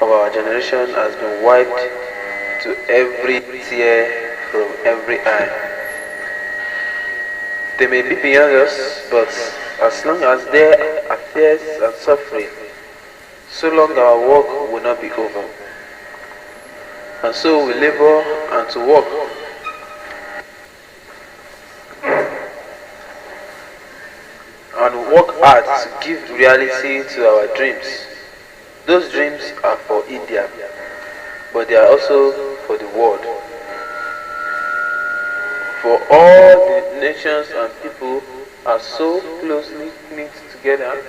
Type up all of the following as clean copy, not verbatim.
of our generation has been wiped to every tear from every eye. They may be beyond us, but as long as there are fears and suffering, so long our work will not be over. And so we labor and to work and work hard to give reality to our dreams. Those dreams are for India, but they are also for the world. For all the nations and people are so closely knit together.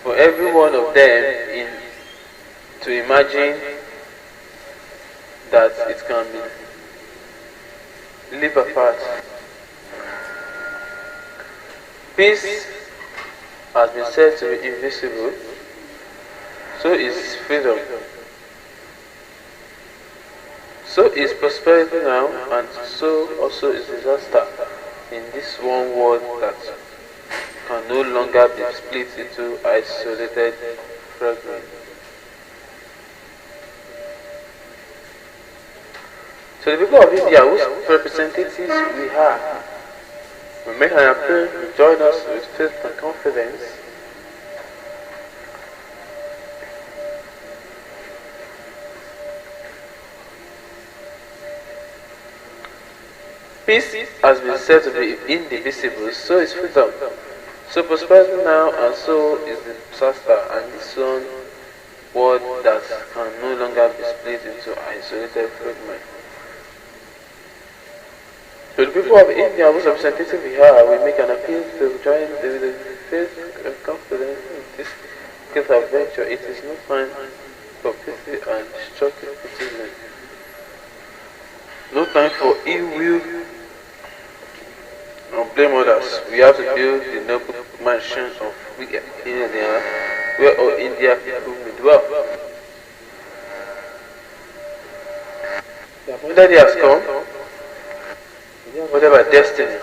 For every one of them to imagine that it can be live apart. Peace has been said to be invisible, so is freedom. So is prosperity now, and so also is disaster in this one world that can no longer be split into isolated fragments. So the people of India, whose representatives we are, we make an appeal to join us with faith and confidence. Peace has been said to be indivisible, so is freedom. So prosperity now, and so is the disaster, and this one world that can no longer be split into isolated fragments. So the people of India, whose representative we are, we make an appeal to join the faith and confidence in this great adventure. It is no time for pity and destructive criticism. No time for ill will and blame others. We have to build the noble mansion of India, where all India people may dwell. The appointed day has come. Whatever destiny,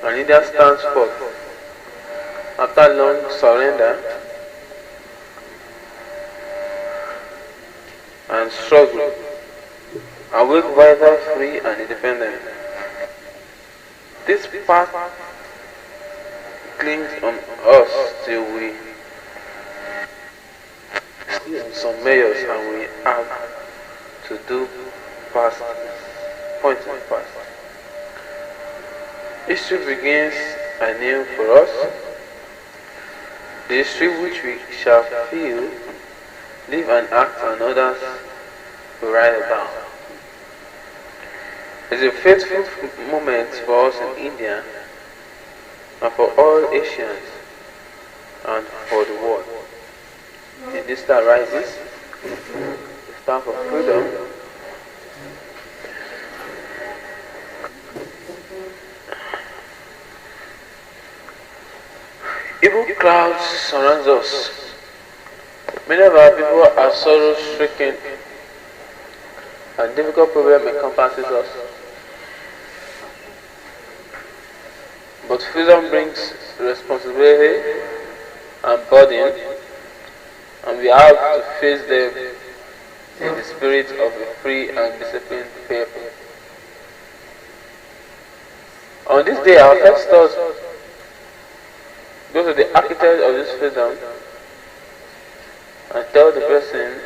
and India stands forth after long surrender and struggle, awake, vital, free, and independent. This path clings on us till we see some mayors, and we have to do past. Point in the past. History begins anew for us. The history which we shall feel, live and act, and others will write about. It is a fateful moment for us in India, and for all Asians, and for the world. In this star rises, the star of freedom. Evil clouds surround us. Many of our people are sorrow-stricken, and difficult problem encompasses us. But freedom brings responsibility and burden, and we have to face them in the spirit of a free and disciplined people. On this day, our first thoughts go to the architect of this freedom and tell the person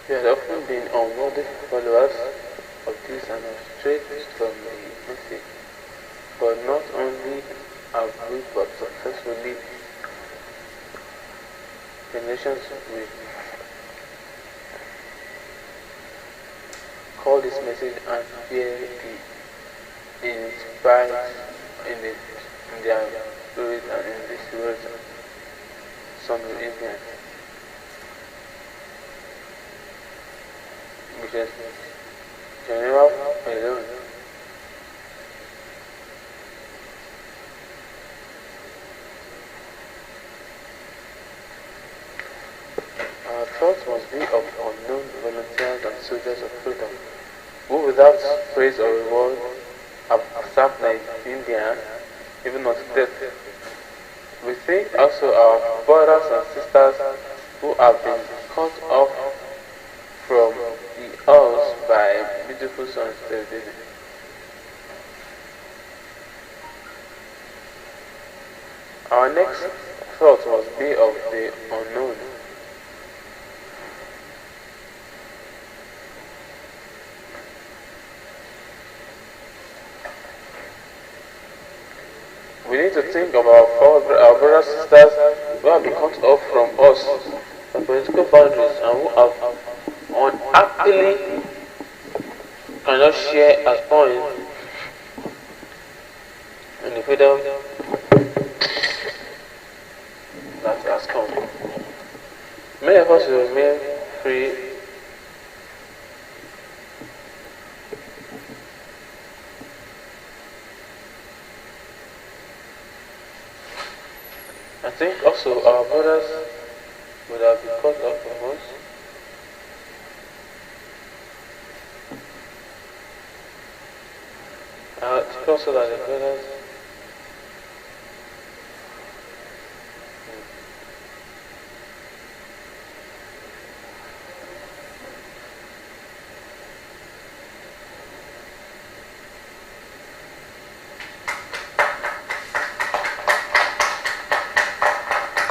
we had often been unworthy followers of this and have strayed from the message. But not only have we but successfully generations we call this message and fear the inspired in their spirit and in this world some of Indian which is general alone. be of unknown volunteers and soldiers of freedom, who without praise or reward have served India even unto death. We think also our brothers and sisters who have been cut off from the earth by beautiful sons still living. Our next thought must be of the unknown. We need to think about our brothers and sisters who have been cut off from us by political boundaries and who have unhappily cannot share as point in the freedom that has come. Many of us will remain free I think also our brothers would have been cut off from us. I think also that the brothers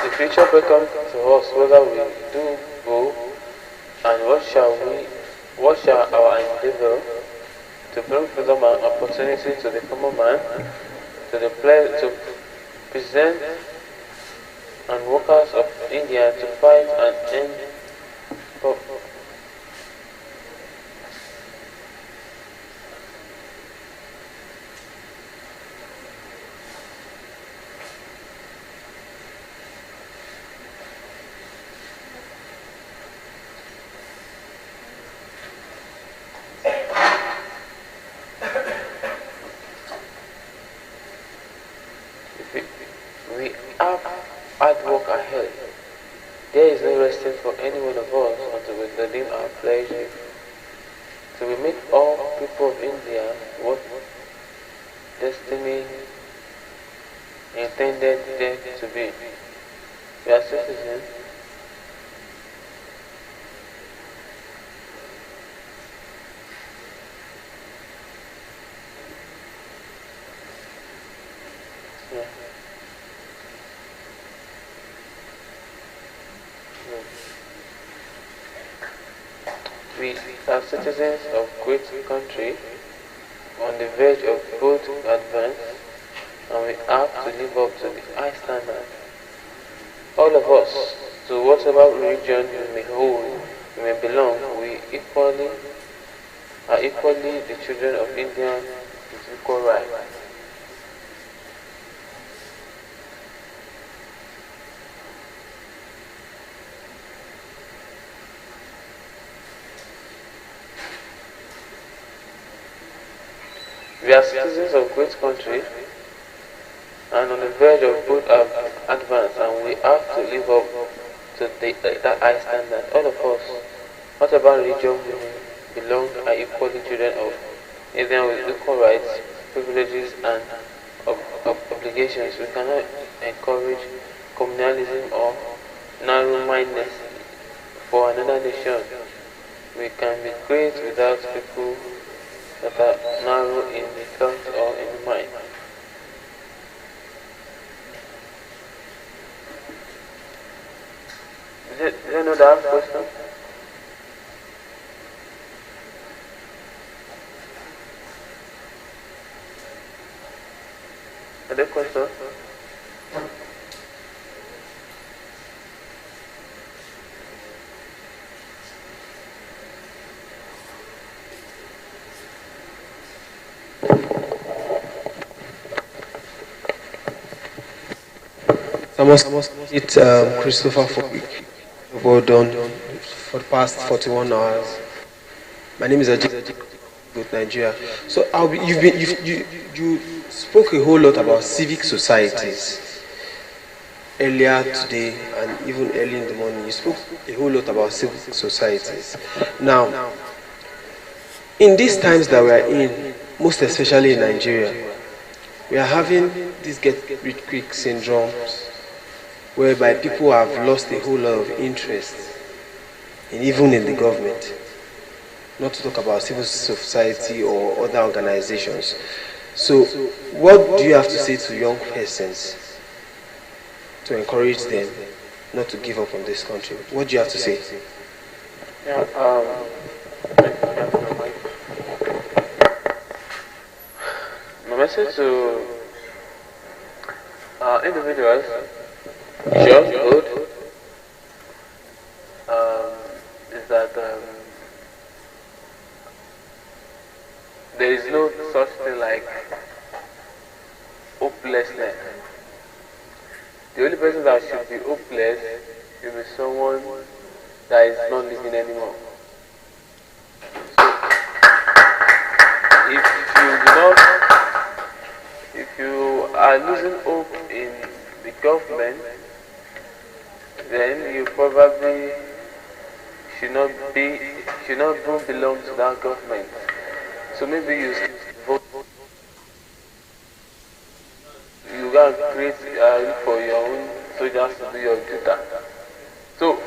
the future beckons to us whether we do go, and what shall our endeavor to bring freedom and opportunity to the common man, to present and workers of India to fight and end we have hard work ahead. There is no resting for any one of us until we redeem our pleasure. So we make all people of India what destiny intended them to be. We are citizens. Yeah. We are citizens of great country on the verge of both advance, and we have to live up to the high standard. All of us, to whatever religion we may hold, we may belong, are equally the children of India with equal rights. We are citizens of great country and on the verge of both advance, and we have to live up to that high standard. All of us, whatever religion we belong, are equally children of India with equal rights, privileges, and obligations. We cannot encourage communalism or narrow-mindedness for another nation. We can be great without people that are narrow in the thought or in the mind. Do you know that question? Other question? I must it Christopher for well done for the past 41 hours. My name is Ajit with Nigeria. So you spoke a whole lot about civic societies. earlier today and even early in the morning, you spoke a whole lot about civil societies. Now, in these times that we are in, most especially in Nigeria, we are having these get rich quick syndromes whereby people have lost a whole lot of interest even in the government, not to talk about civil society or other organizations. So what do you have to say to young persons to encourage them not to give up on this country? What do you have to say? Yeah, my message to individuals, young, old, is that there is no such thing like hopelessness. The only person that should be hopeless should be someone that is not living anymore. If you do not, if you are losing hope in the government, then you probably should not even belong to that government. So maybe you vote, you can create for your own soldiers to do your duty. So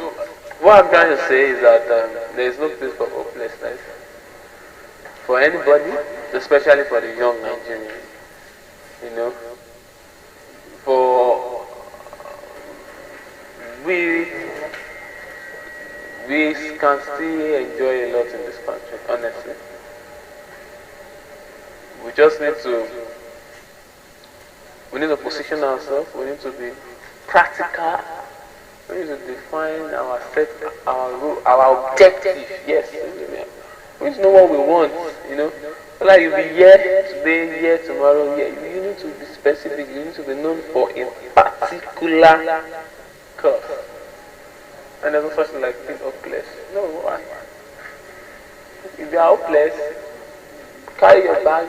what I'm trying to say is that there is no place for hopelessness for anybody, especially for the young Nigerians. You know, for we can still enjoy a lot in this country, honestly. We just need to position ourselves, we need to be practical, we need to define our objective, yes. We need to know what we want, you know. Like you'll be here today, here tomorrow, here. You need to be specific, you need to be known for a particular cause. And there's no such thing like being hopeless. No, why? If you are hopeless, carry your bag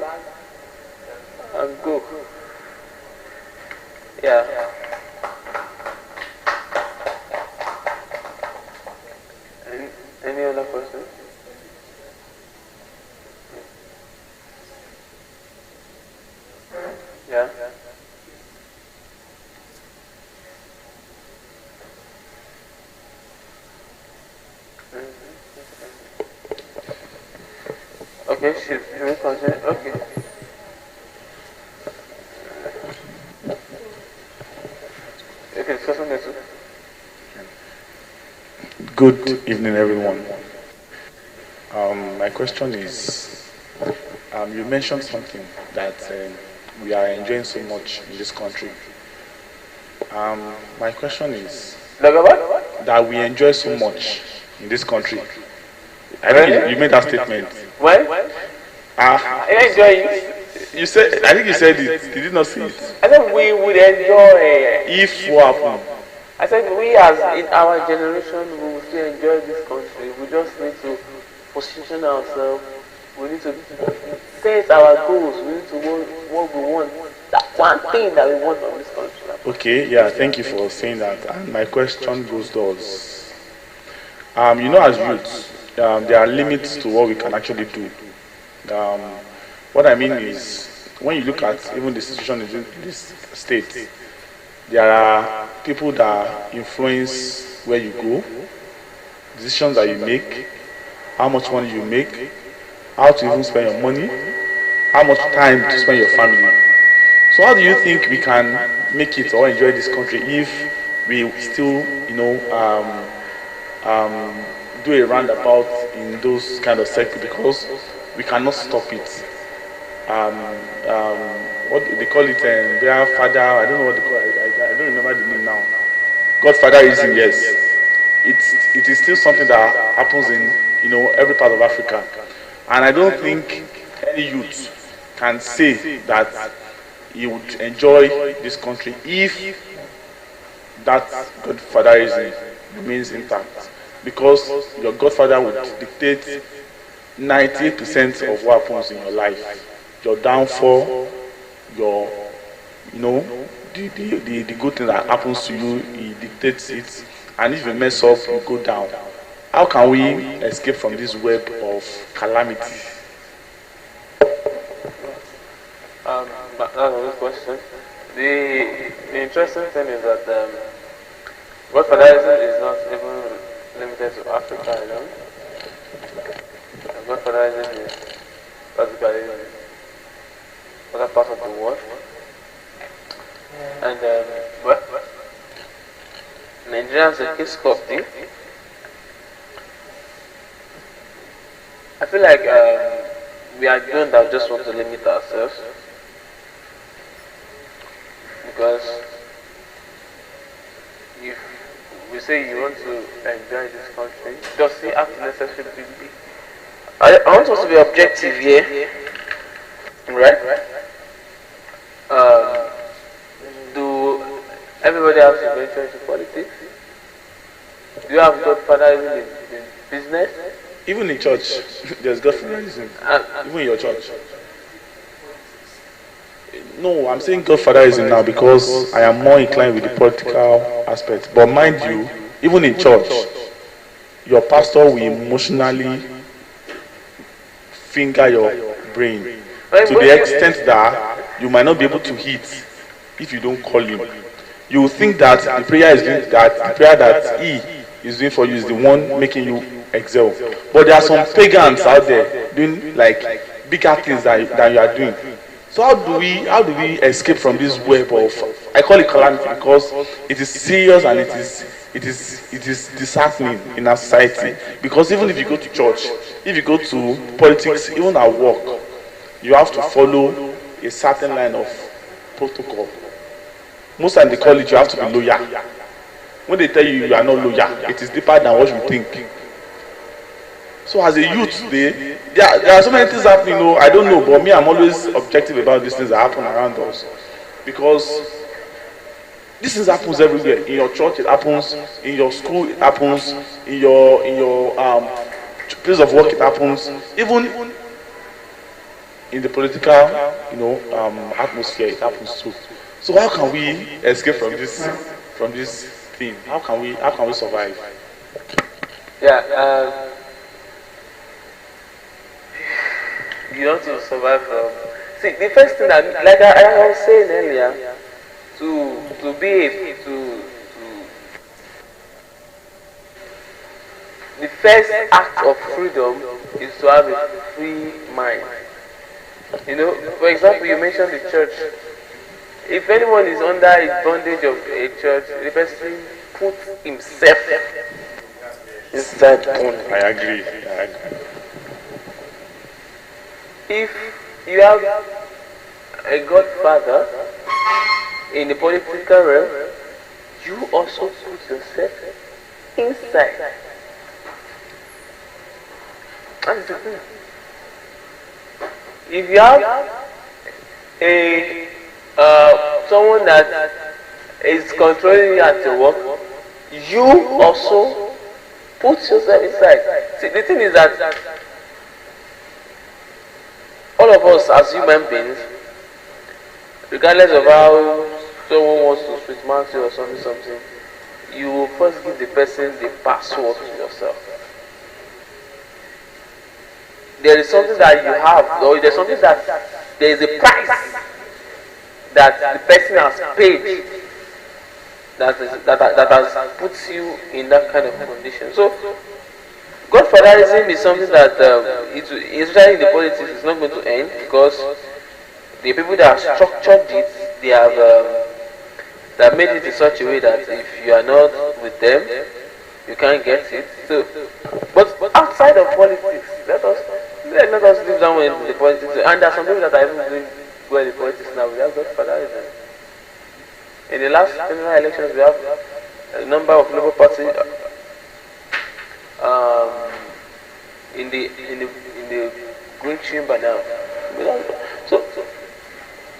and go. Yeah. Any other questions? Yeah. Okay, should we continue? Okay. Okay, discussion next. Good evening, everyone. My question is, you mentioned something that we are enjoying so much in this country. My question is that we enjoy so much in this country. I think you made that statement. When? Ah, I enjoy it. you said. I think you said it. Did you not see it? I said we would enjoy. If what happened? I said we as in our generation we will still enjoy this country. We just need to position ourselves. We need to set our goals. We need to want what we want. That one thing that we want from this country. Okay, yeah, thank you for saying that. And my question goes thus. You know, as youths, there are limits to what we can actually do. What I mean is, when you look at even the situation in this state, there are people that influence where you go, decisions that you make, how much money you make, how to even spend your money, how much time to spend your family. So how do you think we can make it or enjoy this country if we still, do a roundabout in those kind of circles, because we cannot stop it. What they call it, their father, I don't know what they call it, I don't remember the name now. Godfatherism, yes. It is still something that happens in every part of Africa, and I don't think any youth can say that he would enjoy this country if that godfatherism remains intact, because your godfather would dictate 90% of what happens in your life, your downfall, your you know, the good thing that happens to you, he dictates it, and if you mess up, you go down. How can we escape from this web of calamity? That's a good question. The interesting thing is that Godfatherism is not even limited to Africa alone. Godfatherism is practically in other parts of the world. And well, Nigeria is a case study. I feel like we are doing that just want to limit ourselves because if we say you want to enjoy this country, does it have to necessarily be? I want us to be objective here, right? Do everybody have to venture into politics? Do you have Godfatherism in business? Even in church, there's Godfatherism. Even in your church. No, I'm saying Godfatherism now because I am more inclined with the political aspect. But mind you, even in church, your pastor will emotionally finger your brain to the extent that you might not be able to hit if you don't call him. You will think that the prayer that he is doing for you is the one making you excel. But there are some pagans out there doing like bigger things than you are doing. So how do we escape from this web of, I call it calamity because it is serious and it is disheartening in our society. Because even if you go to church, if you go to politics, even at work, you have to follow a certain line of protocol. Most times they call it you have to be loyal. When they tell you you are not loyal, it is deeper than what you think. So as a youth today, there are so many things happening. I don't know, but me, I'm always objective about these things that happen around us, because this things happens everywhere. In your church, it happens. In your school, it happens. In your place of work, it happens. Even in the political, atmosphere, it happens too. So how can we escape from this thing? How can we survive? Yeah. You want to survive from. See, the first thing that, like I was saying earlier, to be the first act of freedom is to have a free mind. For example, you mentioned the church. If anyone is under a bondage of a church, the person puts himself inside bondage. I agree. If you have a godfather in the political realm, you also put yourself inside. That's the thing. If you have someone that is controlling you at your work, you also put yourself inside. See, the thing is that all of us as human beings, regardless of how someone wants to sweet mouth you or something, you will first give the person the password to yourself. There is something that you have, or there's something that there is a price that the person has paid that has put you in that kind of condition. So Godfatherism is something that, especially in the politics, is not going to end, because the people that have structured it, they have made it in such a way that if you are not with them, you can't get it. So, but outside of politics, let us leave down in the politics. And there are some people that are even doing well in politics now. We have Godfatherism. In the last general elections, we have a number of Labour Party. In the green chamber now. So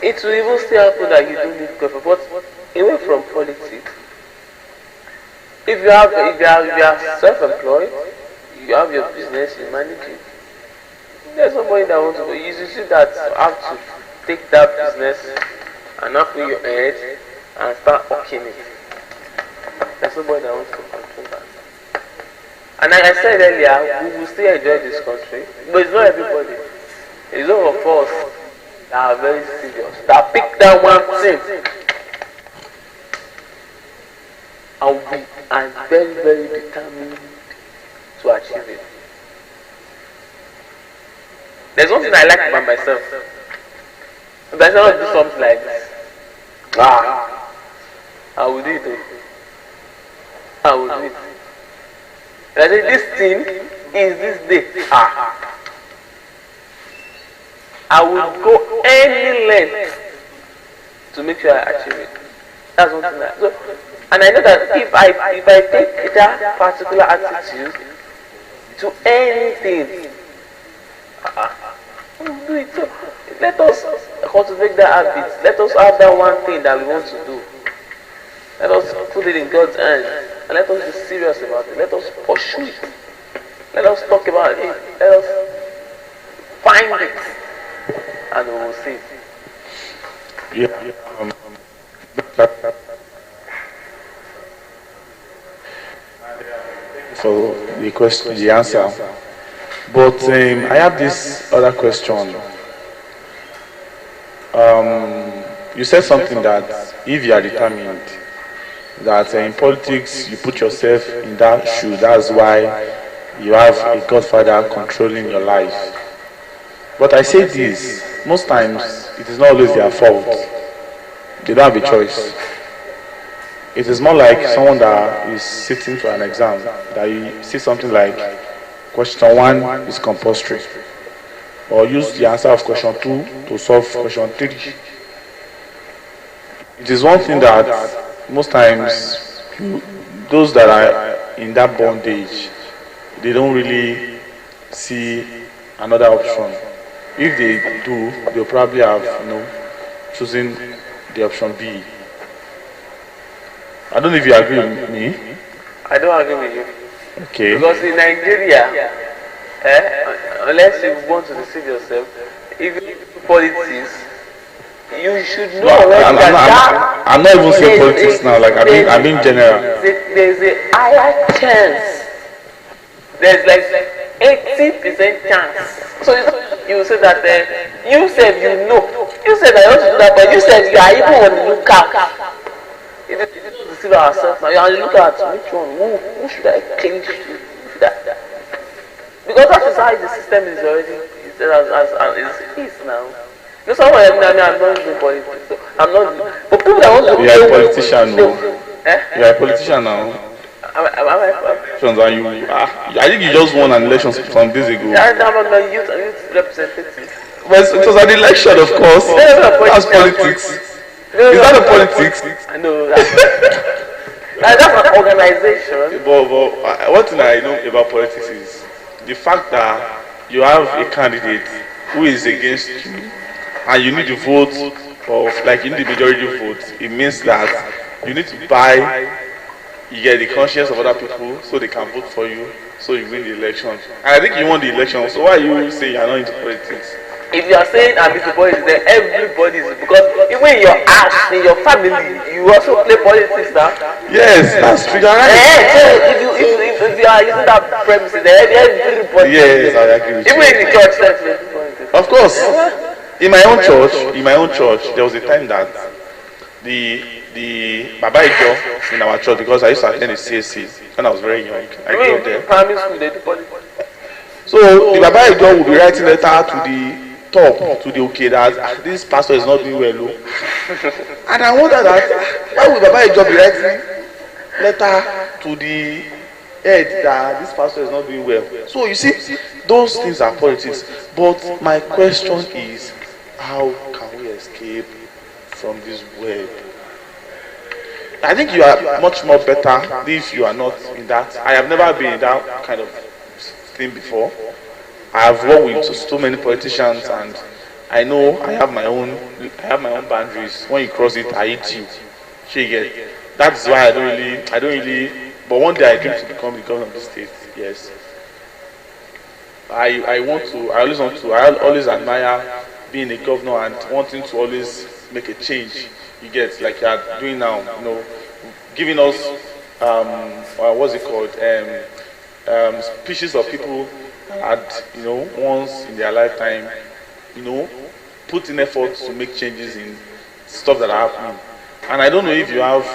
it will even still happen that you don't need government. But away from politics, if you are self-employed, you have your business, you manage it. There's nobody that wants to go. You see that have to take that business and not put your head and start hawking it. There's nobody that wants to control that. And like I said earlier, we will still enjoy this country, but it's not everybody. It's all of us that are very serious, that pick that one thing, and we are very, very determined to achieve it. There's one thing I like about myself. If I cannot do something like this, I will do it. I will do it. If I say this thing is this day, I will go any length to make sure I achieve it. That's one thing. So, and I know that if I take that particular attitude to anything, I will do it. So let us cultivate that habit. Let us have that one thing that we want to do. Let us put it in God's hands and let us be serious about it. Let us pursue it. Let us talk about it. Let us find it, and we will see it. For the question, the answer. But I have this other question. You said something that if you are determined, that in politics you put yourself in that shoe, that's why you have a godfather controlling your life. But I say this, most times it is not always their fault. They don't have a choice. It is more like someone that is sitting for an exam, that you see something like question 1 is compulsory, or use the answer of question 2 to solve question 3. It is one thing that most times those that are in that bondage, they don't really see another option. If they do, they'll probably have choosing the option B. I don't know if you agree with me. I don't agree with you. Okay. Because in Nigeria, unless you want to deceive yourself, if you do politics, you should know I'm not even saying politics now, like I mean general. There's a higher chance. There's like 80% chance. So you say that you said you know. You said I want to do that, but you said you are even on the lookout. If you don't deceive ourselves now, you are on the lookout. Which one? Who should I cling to? That. Because that is how the system is already. It's now. You know, someone I'm not doing politics. So I'm not. But people that want to. You are a politician now. You are a politician now. I think you just won an election some days ago. I'm a youth representative. But it was an election, of course. That's politics. Is that a politics? I know. That's an organization. But one thing I know about politics is the fact that you have a candidate who is against you, and you need the vote of, like, you need the majority vote. It means that you need to buy. You get the conscience of other people so they can vote for you, so you win the election. And I think you won the election, so why you say you are not into politics? If you are saying I'm into politics, then everybody is, because even in your house, in your family, you also play politics now. Yes, that's true. So if you are using that premise, then everybody. Yes, I agree with you. Even in the church, politics. Of course. In my own church, there was a time that the Baba Ijo in our church, because I used to attend the CSC when I was very young. I grew up there. Primary school, they do politics. So the Baba Ijo would be writing letter to the top, to the okay, that this pastor is not doing well. And I wonder that why would Baba Ijo be writing letter to the head that this pastor is not doing well? So you see, those things are politics. But my question is, how can we escape from this web? I think you are much more better if you are not in that. I have never been in that kind of thing before. I have worked with so many politicians, and I know I have my own boundaries. When you cross it, I hit you. That's why I don't really. But one day I dream to become the governor of the state. Yes. I always admire being a governor and wanting to always make a change. You get like you are doing now, you know, giving us what's it called, species of people had, you know, once in their lifetime, you know, put in effort to make changes in stuff that are happening. And I don't know if you have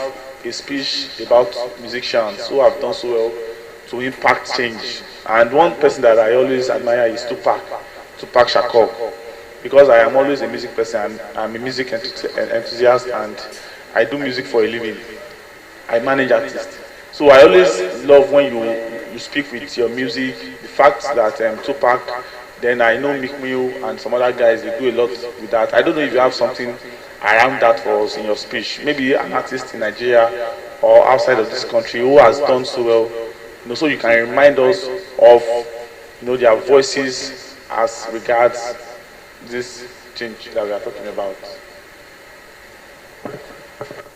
a speech about musicians who have done so well to impact change. And one person that I always admire is Tupac Shakur, because I am always a music person. I'm a music enthusiast and I do music for a living. I manage artists. So I always love when you speak with your music. The fact that Tupac, then I know Mick Mill and some other guys, they do a lot with that. I don't know if you have something around that for us in your speech. Maybe an artist in Nigeria or outside of this country who has done so well, you know, so you can remind us of, you know, their voices as regards this change that we are talking about.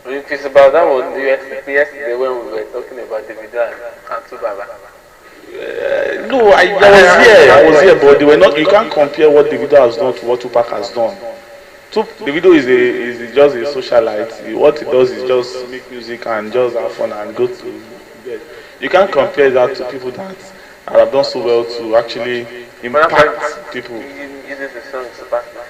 If it's about that one, you expect me yesterday when we were talking about Davido and Tubaba? No, I was here, but they were not. You can't compare what Davido has done to what Tupac has done. Davido is just a socialite. What he does is just make music and just have fun and go to bed. You can't compare that to people that have done so well to actually impact people. Uses the song Sebastian.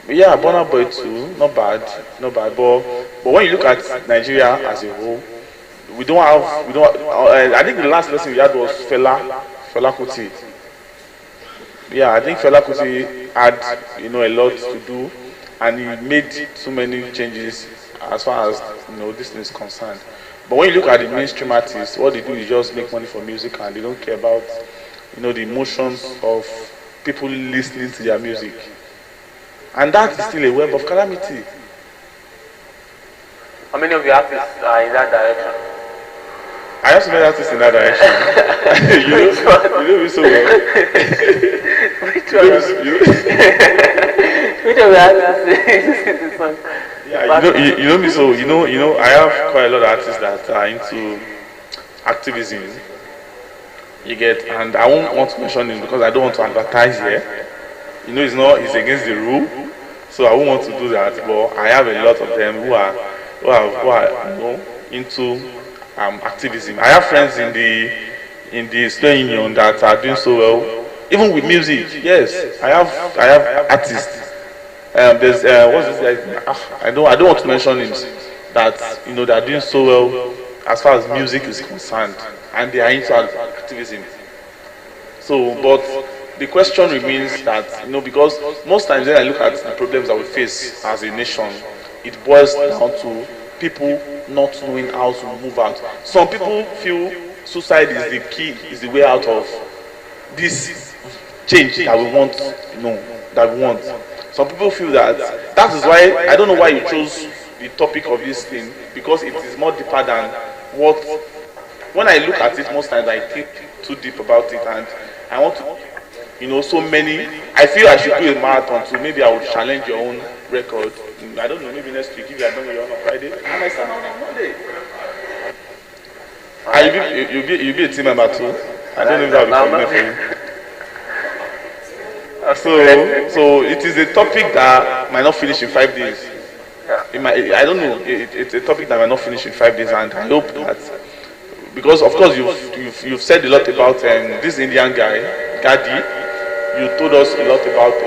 Yeah, Burna Boy too, not bad. But when you look at Nigeria as a whole, we don't. I think the last person we had was Fela Kuti. Yeah, I think Fela Kuti had, you know, a lot to do, and he made so many changes as far as, you know, this thing is concerned. But when you look at the mainstream artists, what they do is just make money for music, and they don't care about, you know, the emotions of people listening to their music. And that is still a web of calamity. How many of your artists are in that direction? I have so many artists in that direction. you know me so well. Which of the artists is this song? Yeah, you know me so. You know, I have quite a lot of artists that are into activism. You get, and I won't want to mention it because I don't want to advertise here. You know, it's against the rule. So I won't want to do that, but I have a lot of them who are you know, into activism. I have friends in the student union that are doing so well, even with music. Yes, I have artists. There's what's this? I don't want to mention names. That, you know, they are doing so well as far as music is concerned, and they are into activism. So, but the question remains that, you know, because most times when I look at the problems that we face as a nation, it boils down to people not knowing how to move out. Some people feel suicide is the key, is the way out of this change that we want, you know, that we want. Some people feel that is why, I don't know why you chose the topic of this thing, because it is more deeper than what, when I look at it most times I think too deep about it, and I want to, you know, so many. I feel I should do a marathon too. Maybe I would challenge your own record. I don't know, maybe next week if you are done with your own on Friday, and I start on Monday. And you'll be a team member too. I don't know if that will be convenient for you. So it is a topic that might not finish in 5 days. I don't know. It's a topic that might not finish in 5 days, and I hope that, because of course you've said a lot about this Indian guy, Gadi. You told us a lot about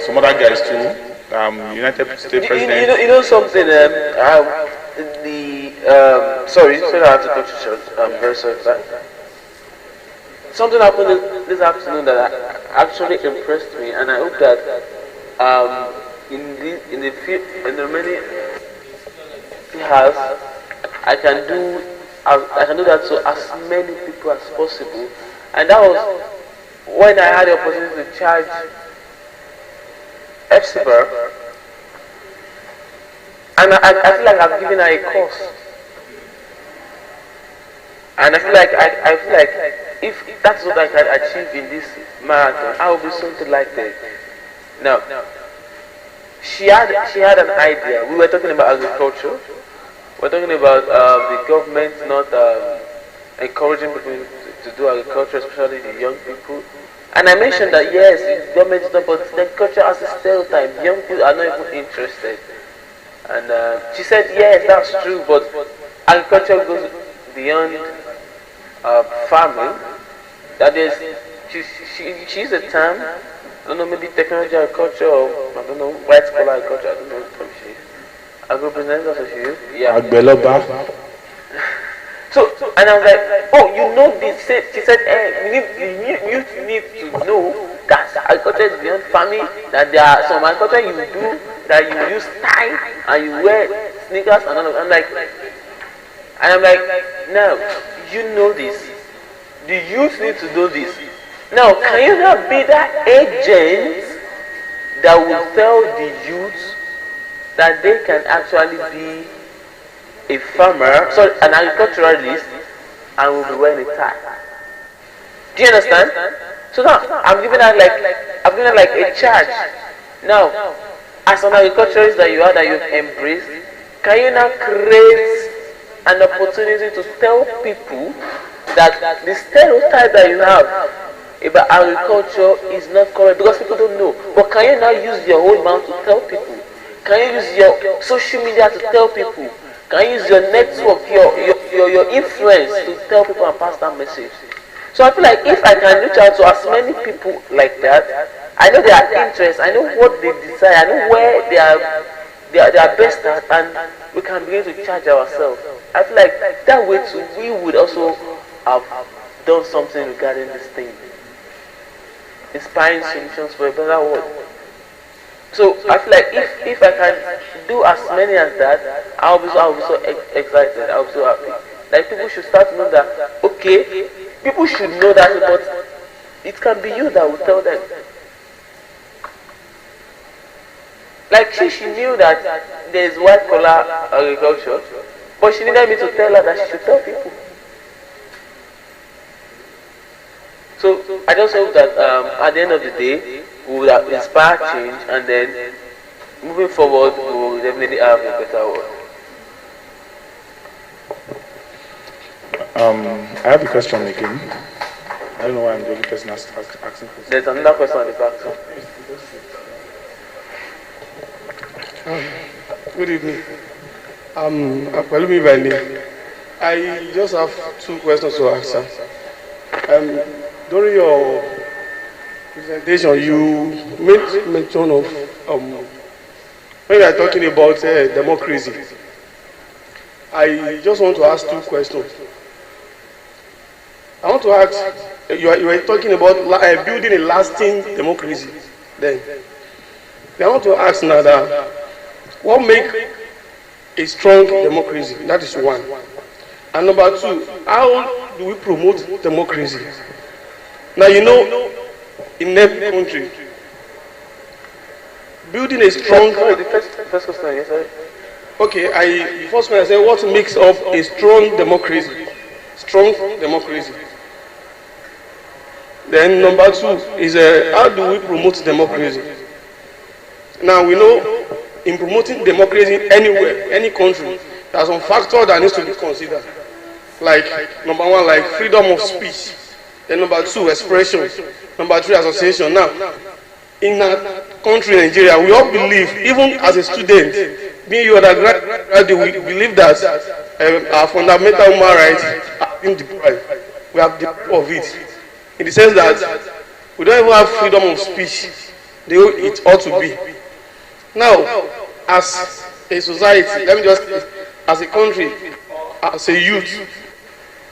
some other guys too. United States President. You know something? Sorry, I have to cut you short. I'm very sorry for that. Something happened this afternoon that actually impressed me, and I hope that in the remaining hours I can do that to as many people as possible, and that was when I had the opportunity to charge FCBR, and I feel like I've given her a course, and I feel like if that's what I can achieve in this marathon, I will be something like that. Now, she had an idea. We were talking about agriculture. We're talking about the government not encouraging people to do agriculture, especially the young people. And I mentioned that yes, government is not, but the culture has a stereotype. Young people are not even interested. And she said, yes, that's true, but agriculture goes beyond farming. That is, she used a term, I don't know, maybe technology agriculture, or I don't know, white collar agriculture, I don't know what she is. Agro-business, that's what she is. Yeah. So, and I was like, oh, you know this. She said, you need to know that agriculture is beyond farming, that there are some agriculture you do, that you use tie, and you wear sneakers, and all of that. I'm like, now, you know this. The youth need to know this. Now, can you not be that agent that will tell the youth that they can actually be a farmer, sorry, an agriculturalist, and will be wearing a tie? Do you understand? So now, I'm giving her like a charge. Now, as an agriculturalist that you are, that you've embraced, can you now create an opportunity to tell people that the stereotype that you have about agriculture is not correct, because people don't know? But can you now use your whole mouth to tell people? Can you use your social media to tell people? Can you use your network, your influence to tell people and pass that message? So I feel like if I can reach out to as many people like that, I know their interests, I know what they desire, I know where they are best at, and we can begin to charge ourselves. I feel like that way too, we would also have done something regarding this thing. Inspiring solutions for a better world. So I feel like if I can do as many as that, I'll be so excited. I'll be so happy. Like, people should start to know that, okay, people should know that, but it can be you that will tell them. Like, she knew that there is white collar agriculture, but she needed me to tell her that she should tell people. So I just hope that at the end of the day, we will inspire change, and then moving forward, we will definitely have a better world. I have a question again. I don't know why I'm the only person asking questions. There's another question on the back, so. Good evening. Pelumi by name. I just have two questions to ask, sir. During your presentation, you made mention of when you are talking about democracy. I just want to ask two questions. I want to ask, you are talking about building a lasting democracy. Then I want to ask now that what makes a strong democracy? That is one. And number two, how do we promote democracy? Now, you know, in every country, building a strong. The first question, yes, sir. Okay, the first one I said, what makes up a strong democracy? Strong democracy. Then number two is how do we promote democracy? Now, we know in promoting democracy anywhere, any country, there are some factors that needs to be considered. Like, number one, like freedom of speech. Then number two, expression. Number three, association. Now, in our country, Nigeria, we all believe, even as a student, being you undergraduate, we believe that our fundamental human rights are being deprived. We have deprived of it. In the sense that we don't even have freedom of speech. It ought to be. Now, as a society, let me just say, as a country, as a youth,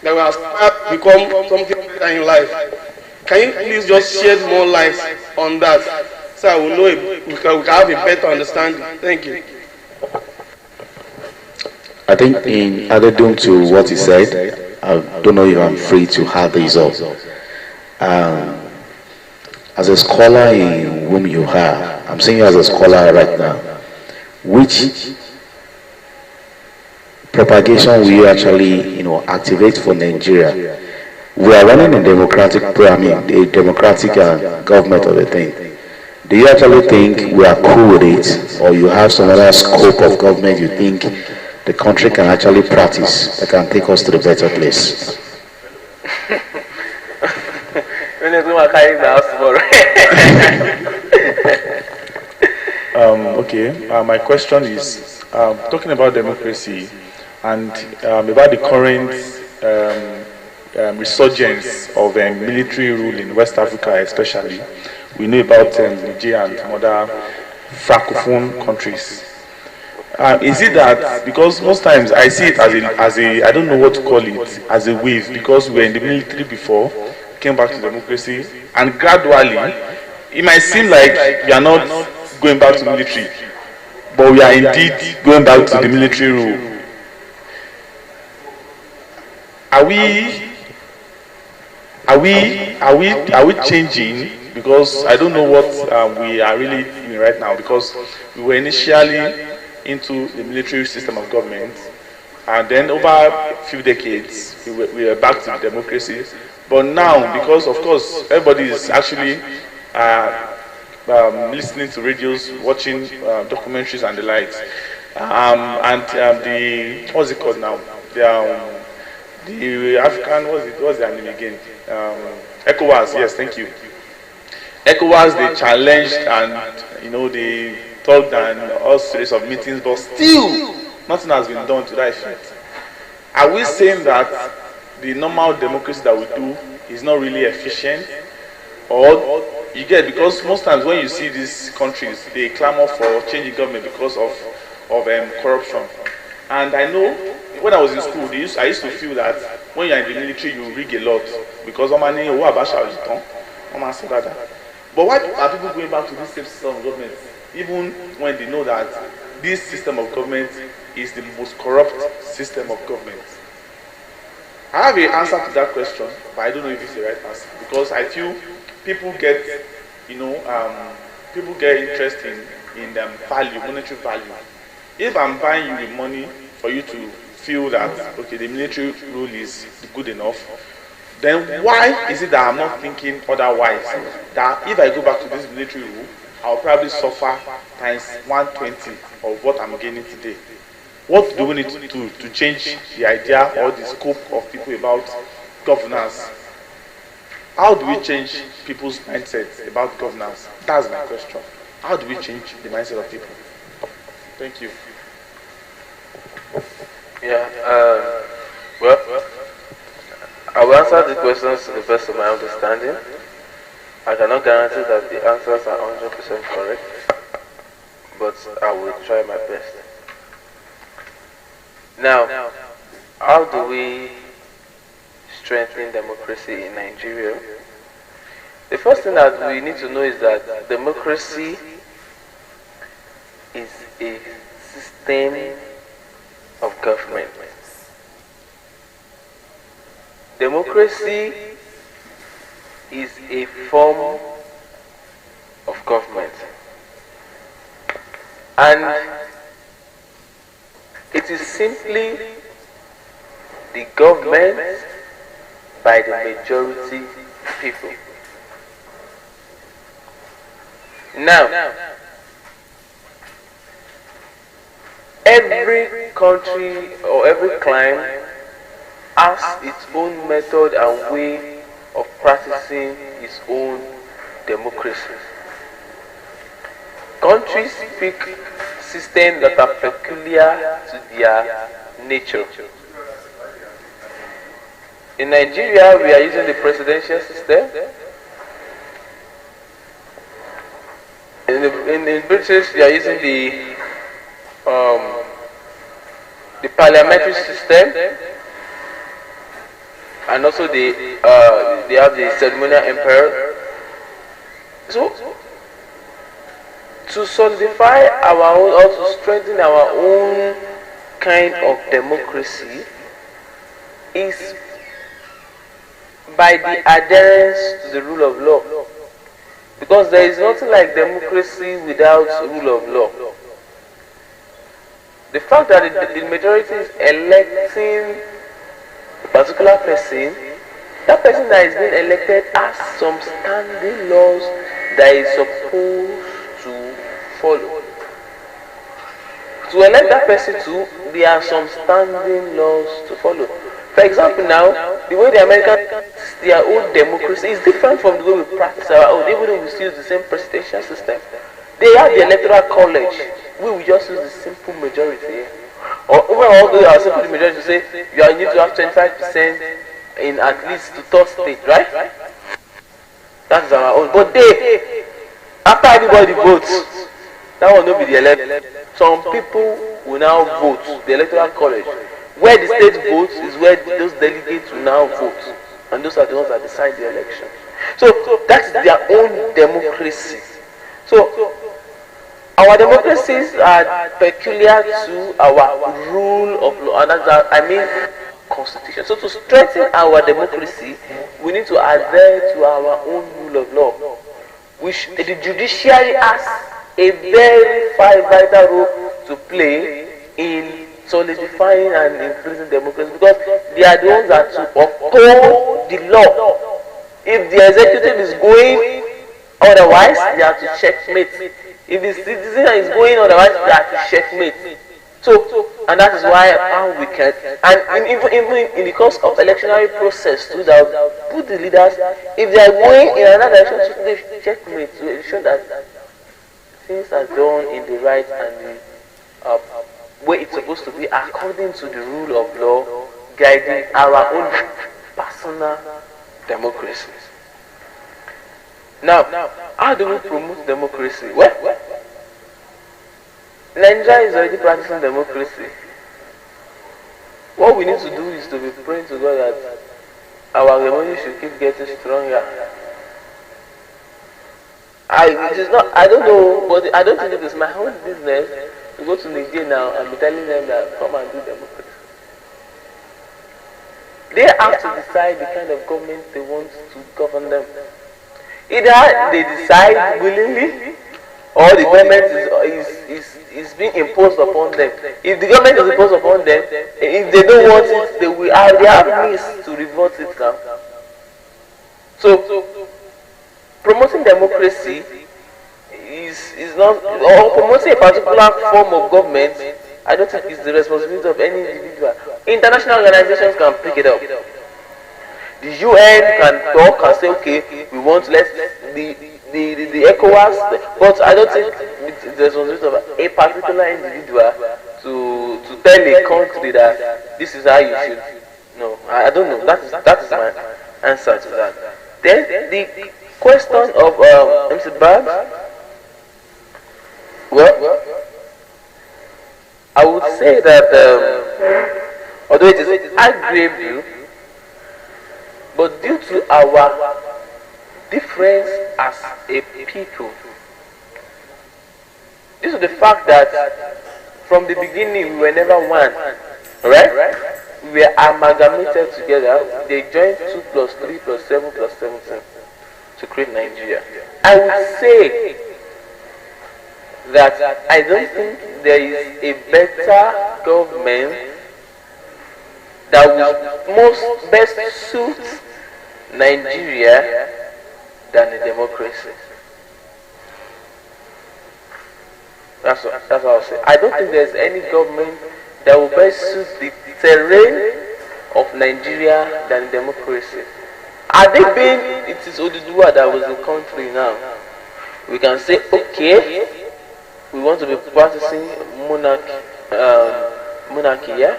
that we aspire to become something better in life. Can you please just shed more light on that, so I will know we can have a better understanding? Thank you. I think in addition to what he said, I don't know if I'm free to add this up. As a scholar in whom you are, I'm saying you as a scholar right now, which propagation will you actually, activate for Nigeria? We are running a democratic government of the thing. Do you actually think we are cool with it, or you have some other scope of government you think the country can actually practice that can take us to the better place? When everyone want to carry my house tomorrow. Okay, my question is talking about democracy and about the current resurgence of military rule in West Africa, especially. We know about Niger and some other francophone countries. Is it that because most times I see it as a I don't know what to call it, as a wave, because we were in the military before, came back to democracy, and gradually it might seem like we are not going back to military, but we are indeed going back to the military rule. Are we changing? Because I don't know what we are really doing right now, because we were initially into the military system of government, and then over a few decades we were back to democracy. But now, because of course everybody is actually listening to radios, watching documentaries and the likes, the what's it called now? The African, what's their name again? ECOWAS, yes, thank you. ECOWAS, they challenged and they talked and all series of meetings, but still nothing has been done to that effect. Are we saying that the normal democracy that we do is not really efficient? Or you get, because most times when you see these countries, they clamor for changing government because of corruption. And I know when I was in school, I used to feel that when you're in the military, you rig a lot because but why are people going back to this same system of government, even when they know that this system of government is the most corrupt system of government? I have an answer to that question, but I don't know if it's the right answer, because I feel people get, people get interested in value, monetary value. If I'm buying you with money for you to feel that okay, the military rule is good enough, then why is it that I'm not thinking otherwise? That if I go back to this military rule, I'll probably suffer times 120 of what I'm gaining today. What do we need to do to change the idea or the scope of people about governance? How do we change people's mindsets about governance? That's my question. How do we change the mindset of people? Thank you. Yeah, well, I will answer the questions to the best of my understanding. I cannot guarantee that the answers are 100% correct, but I will try my best. Now, how do we strengthen democracy in Nigeria? The first thing that we need to know is that democracy is a system of government. Democracy is a form of government, and it is simply the government by the majority people. Now, every country or every clime has its own method and way of practicing its own democracy. Countries pick systems that are peculiar to their nature. In Nigeria, we are using the presidential system. In British, we are using the parliamentary system, and also they have the ceremonial emperor. So, to solidify our own or to strengthen our own kind of democracy is by the adherence to the rule of law. Because there is nothing like democracy without rule of law. The fact that the majority is electing a particular person, that person that is being elected has some standing laws that is supposed to follow. To elect that person too, there are some standing laws to follow. For example now, the way the American their own democracy. It's different from the way we practice our own, even though we still use the same presidential system. They have the electoral college. We will just use the simple majority. Or even our simple majority to say you need to have 25% in at least the third state, right? That's our own. But they, after everybody votes, that will not be the election. Some people will now vote, the electoral college. Where the state votes is where those delegates will now vote. And those are the ones that decide the election. So that's their own democracy. So our democracies are peculiar to our rule of law, and that's constitution. So to strengthen our democracy, we need to adhere to our own rule of law, which the judiciary has a very vital role to play in solidifying and increasing democracy, because they are the ones that to uphold the law. If the executive is going otherwise, they have to checkmate. If the citizen is going otherwise, they have to checkmate. So, and that is why how we can, and even in the course of electionary process too, that put the leaders, if they are going in another direction, they checkmate to ensure that things are done in the right and the way it's supposed to be, according to the rule of law, guiding our own personal democracy. Now, how do we promote democracy? Well, Nigeria is already practicing democracy. What we need to do is to be praying to God that our democracy should keep getting stronger. I don't know, but I don't think it is my own business to go to Nigeria now and be telling them that come and do democracy. They have to decide the kind of government they want to govern them. Either they decide willingly, or the government is being imposed upon them. If the government is imposed upon them, if they don't want it, they have means to revolt it now. So promoting democracy is not, or promoting a particular form of government, I don't think it's the responsibility of any individual. International organizations can pick it up. The UN can talk and say, okay, we want to let the ECOWAS, but I don't think it's the responsibility of a particular individual to tell a country that this is how you should. No, I don't know. That is my answer to that. Then the question of Mr. Babs. Well, I would say that although it is agreeable, but due to our difference as a people, due to the fact that from the beginning we were never one, right? We were amalgamated together. They joined 2 plus 3 plus 7 plus 17 to create Nigeria. I would say that I don't think there is a better government that will best suit Nigeria than a democracy. That's what I'll say. I don't think there's any government that will best suit the terrain of Nigeria than a democracy. Had it been, it is Oduduwa that was the country now, we can say, okay, we want to be practicing monarchy, yeah?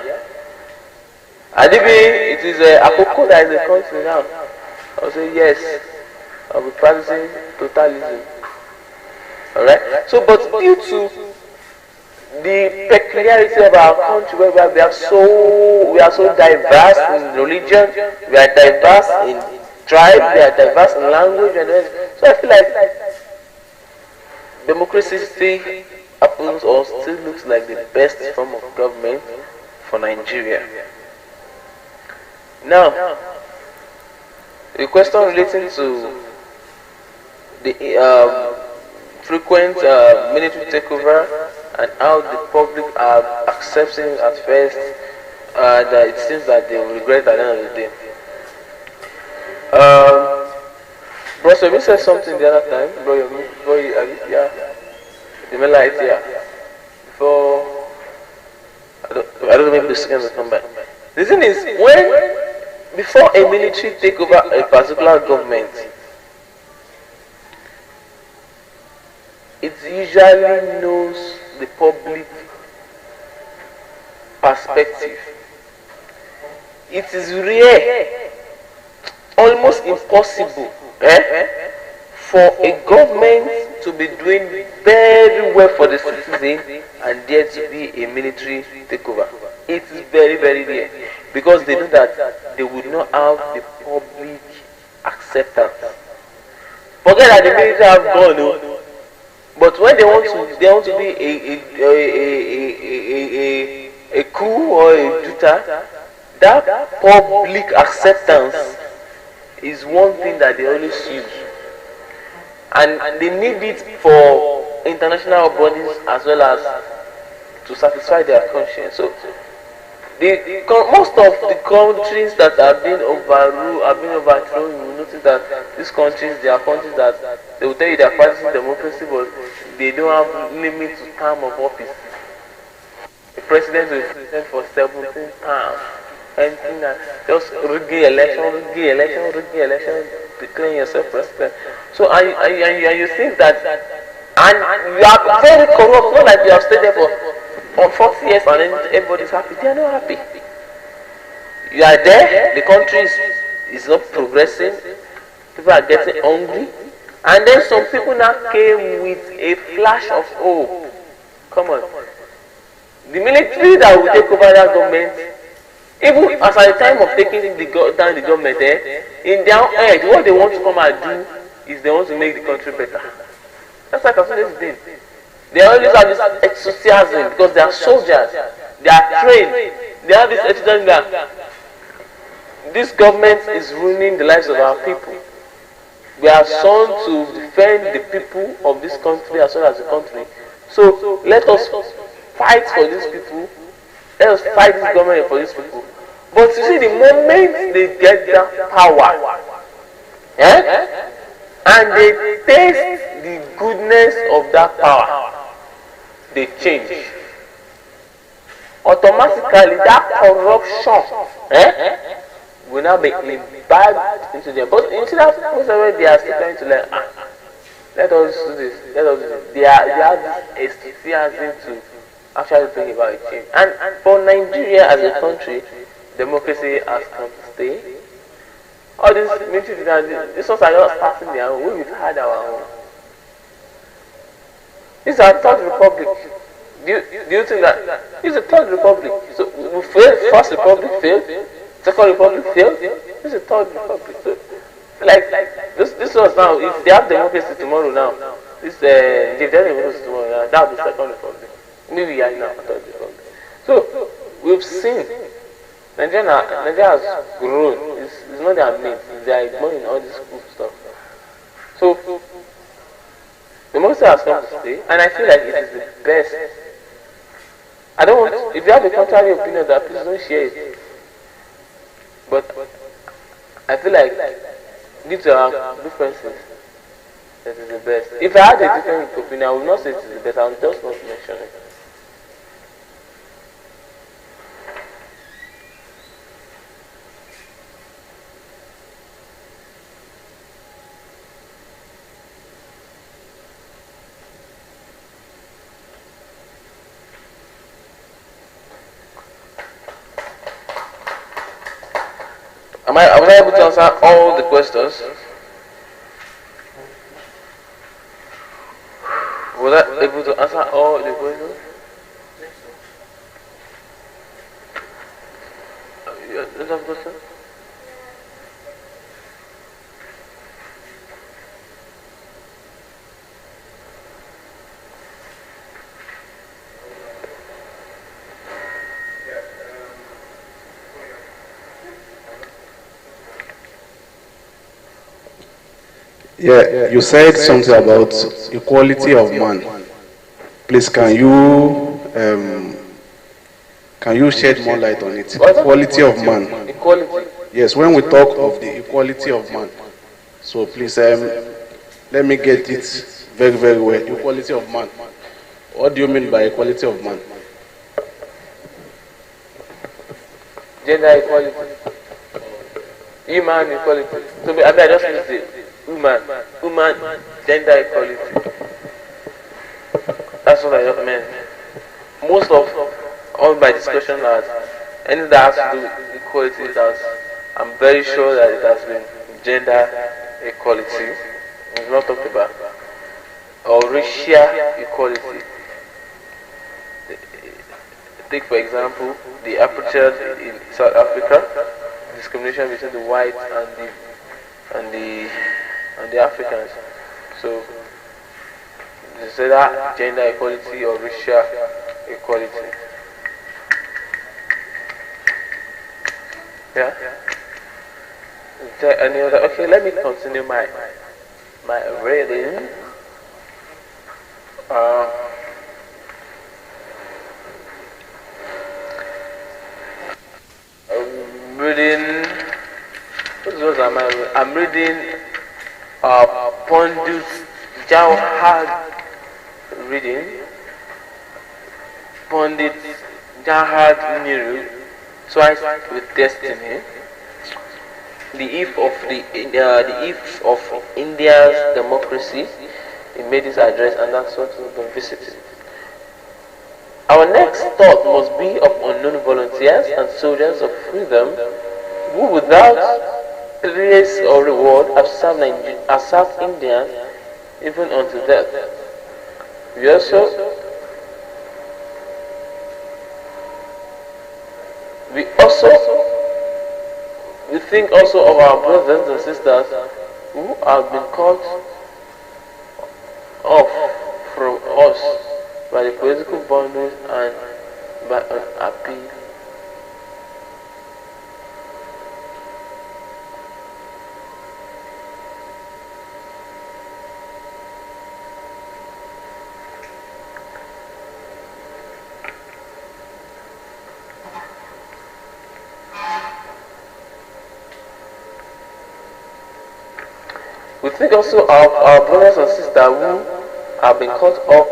Had it been, it is Akoko that is the country now, I'll say yes, I'll be practicing totalism. Alright? So, but due to the peculiarity of our country, where we are so diverse in religion, we are diverse in tribe, we are diverse in language, and so I feel like democracy still happens or still looks like the best form of government for Nigeria. Now, the question relating to the frequent military takeover and how the public are accepting it at first, that it seems that they will regret at the end of the day. Bro, so you said something the other time, bro, you may like it, yeah. Before, I don't know, maybe the second will come back. The thing is, when before a military take over a particular government, it usually knows the public perspective. It is rare, almost impossible, for a government to be doing very well for the citizen and there to be a military takeover. It is very, very rare because they know that they would not have the public acceptance. Forget that the military have gone, no? But when they want to be a coup or a junta, that public acceptance is one thing that they always use, and they need it for international bodies as well as to satisfy their conscience. So most of the countries that have been overthrown, you will notice that these countries, they are countries that they will tell you they are practicing democracy, but they don't have limit to term of office. The president will be president for 17 terms. Anything that just rigging election, declaring yourself president. So and you think that, and you are very corrupt, not like you have stayed there for 40 years and everybody's happy. They are not happy. You are there, the country is not progressing, people are getting hungry, and then some people now came with a flash of hope. Come on. The military that will take over that government, even as at the time of taking down the government, in their head, what they want to come and do is they want to make the country better. That's like I've always been. They always have this enthusiasm because they are soldiers, they are trained, they have this enthusiasm that this government is ruining the lives of our people. We are sworn to defend the people of this country as well as the country. So let us fight for these people. Let us fight this government for these people. But you see, the moment they get that power, and they taste the goodness of that power, they change. Automatically, that corruption will now be imbibed into them. But you see that most of them, they are still trying to let us do this, let us do this. They have this enthusiasm to actually bring about a change. And for Nigeria as a country, democracy has come to stay. All these military, these ones are just starting their own. We've had our own. This is our third republic. Do you think that this is the third republic? So we failed, first republic failed, second republic failed, this is the third republic. So, like this was now, if they have democracy tomorrow now, if they have democracy tomorrow now, that will be second republic. Maybe we are now third republic. So we've seen Nigeria has grown. It's not their mates, they are ignoring all this cool stuff. So democracy has come to stay, and I feel like it is the best. I don't want, if you have a contrary opinion, that please don't share it. But I feel like due to our differences, that is the best. If I had a different opinion, I would not say it is the best, I would just not mention it. Am I able to answer all the questions? Was I able to answer all the questions? You have a question? Yeah, you said something about equality of man. Please, can you shed more light on it? Equality of man. Equality. Yes, when we talk of the equality of man, so please let me get it very, very well. Equality of man. What do you mean by equality of man? Gender equality. Human equality. So I mean, I just use the human gender equality. That's what I meant. Most of all my discussion has anything that has to do with equality that I'm very sure that it has been gender equality. It's not talked about. Or racial equality. Take for example the apartheid in South Africa, discrimination between the whites and the Africans. So they say that gender equality or racial equality. Yeah. Is there any other? Okay, let me continue my reading. Reading. I'm reading Pandit Jawahar. Reading Pandit Jawahar Nehru, Twice with Destiny. The eve of India's democracy. He made his address, and that's what we've been visiting. Our next thought must be of unknown volunteers and soldiers of freedom who, without praise or reward, have served India even unto death. We think also of our brothers and sisters who have been cut off from us by the political boundaries and by unhappy. We think also of our brothers and sisters who have been cut off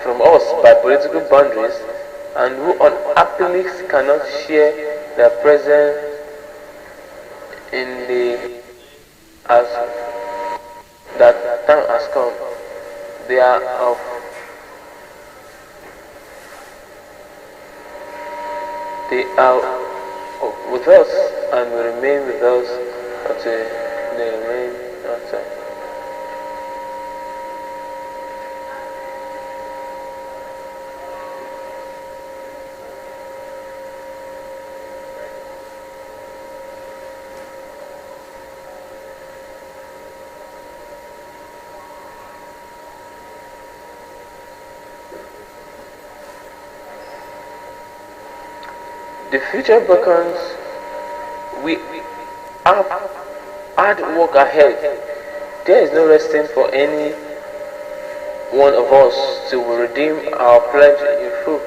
from us by political boundaries and who unhappily cannot share their presence in the as that time has come. They are with us and will remain with us until they remain outside. The future beckons. We have hard work ahead. There is no resting for any one of us till we redeem our pledge in full,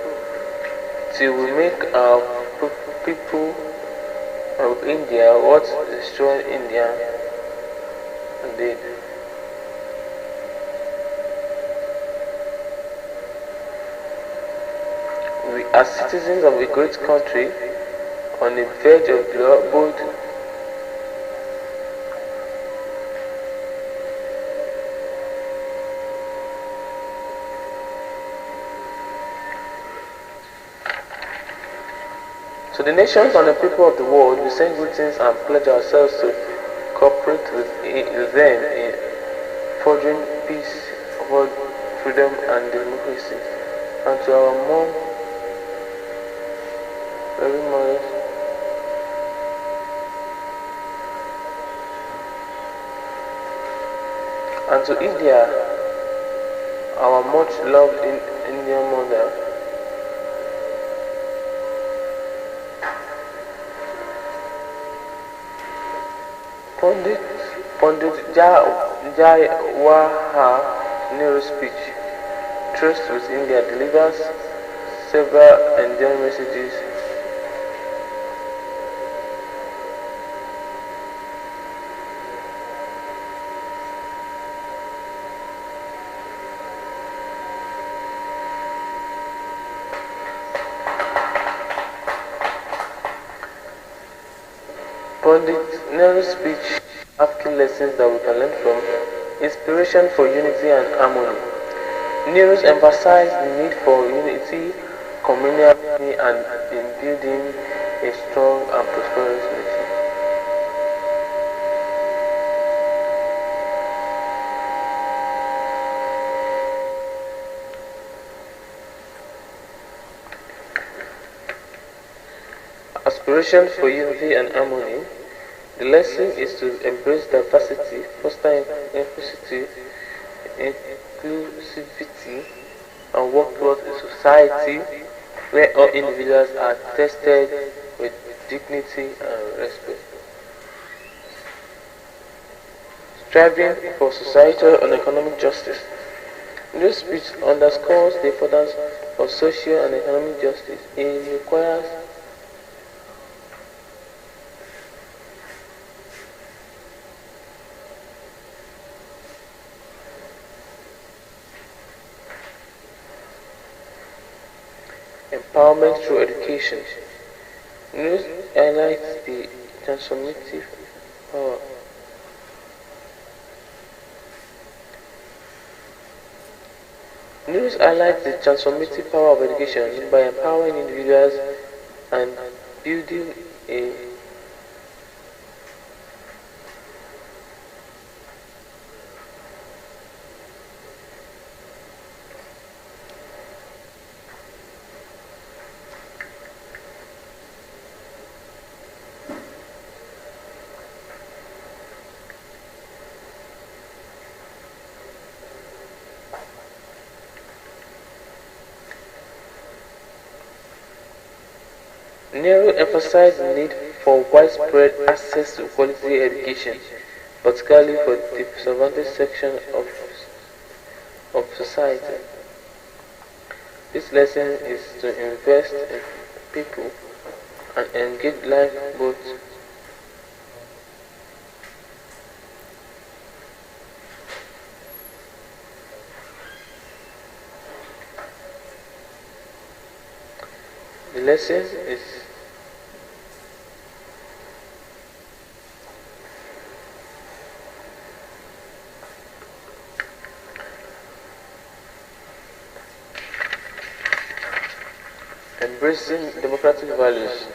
till we make our people of India what destroyed India did. We are citizens of a great country on the verge of both to the nations and the people of the world. We send greetings and pledge ourselves to cooperate with them in forging peace, world freedom and democracy. And to our mom, very much. And to India, our much loved Indian mother. Pandit Jawahar Nehru's speech, Trust with India, delivers several endearing messages. Pundit Nehru's speech have key lessons that we can learn from: inspiration for unity and harmony. Nehru emphasized the need for unity, communal harmony, and in building a strong and prosperous nation. Aspiration for unity and harmony. The lesson is to embrace diversity, foster inclusivity, and work towards a society where all individuals are tested with dignity and respect. Striving for societal and economic justice. This speech underscores the importance of social and economic justice. It requires empowerment through education. News highlights the transformative power. News highlights the transformative power of education by empowering individuals and building a Nehru emphasized the need for widespread access to quality education, particularly for the disadvantaged section of society. This lesson is to invest in people and engage life both the lesson is embracing democratic values.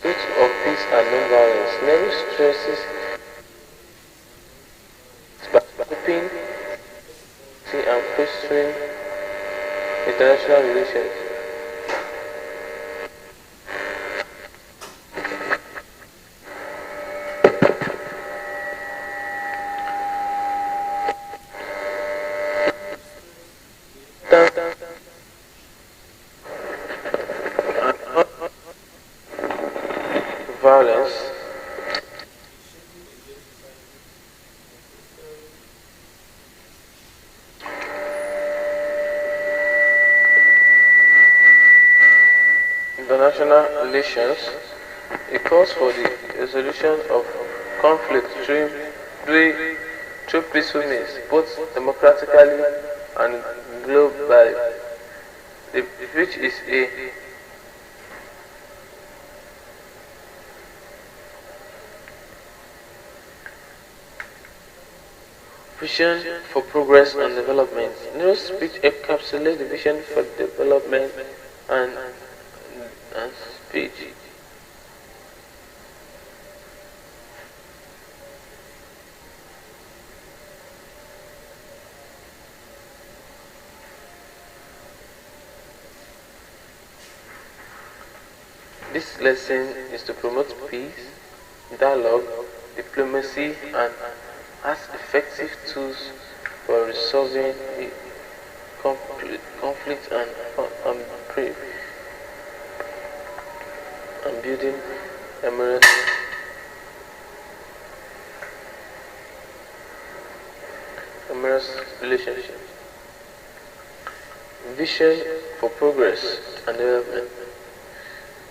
Truth of peace and non-violence. Nehru stresses by developing and fostering international relations. Violence. International relations. It calls for the resolution of conflict through peaceful means, both democratically and globally, which is a vision for progress and development. Nehru's speech encapsulates the vision for development and speech. This lesson is to promote peace, dialogue, diplomacy, and as effective tools for resolving the conflict and building amorous relationships. vision for progress and development.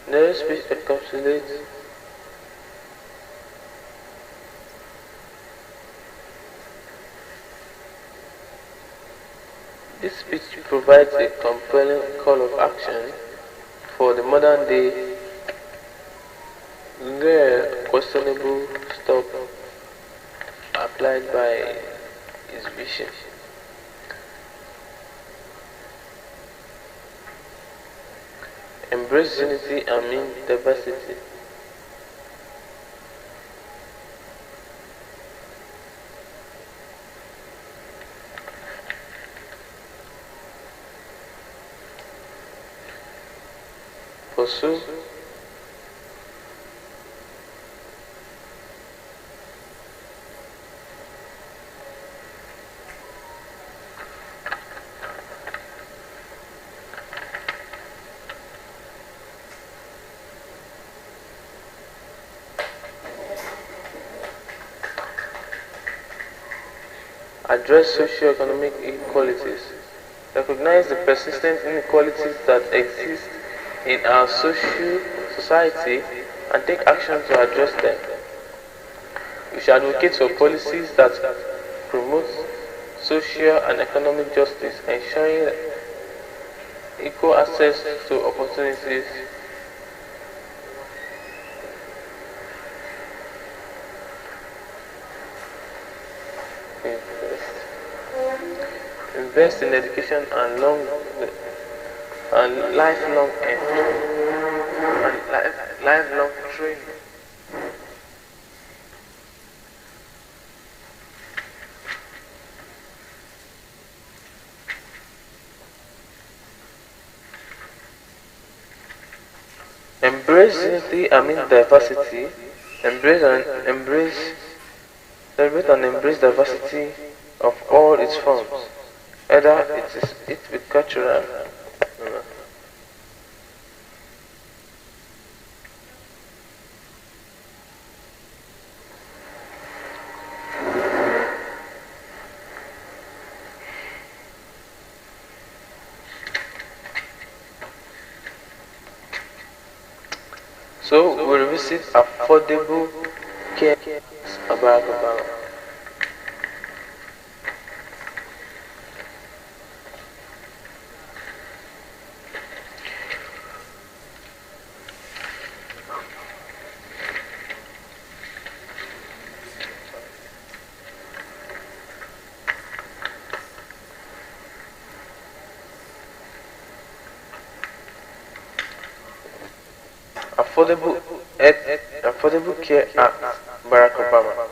Narrow speech encapsulates this speech provides a compelling call of action for the modern day where questionable stop applied by his vision. Embrace unity amid diversity. Pursue address socio-economic inequalities. Recognize the persistent inequalities that exist in our society and take action to address them. We should advocate for policies that promote social and economic justice, ensuring equal access to opportunities. Invest in education and lifelong training. Embrace unity amid diversity. Celebrate and embrace diversity of all its forms, either it be cultural. So we revisit affordable care about Obama. Affordable Care Act, Barack Obama.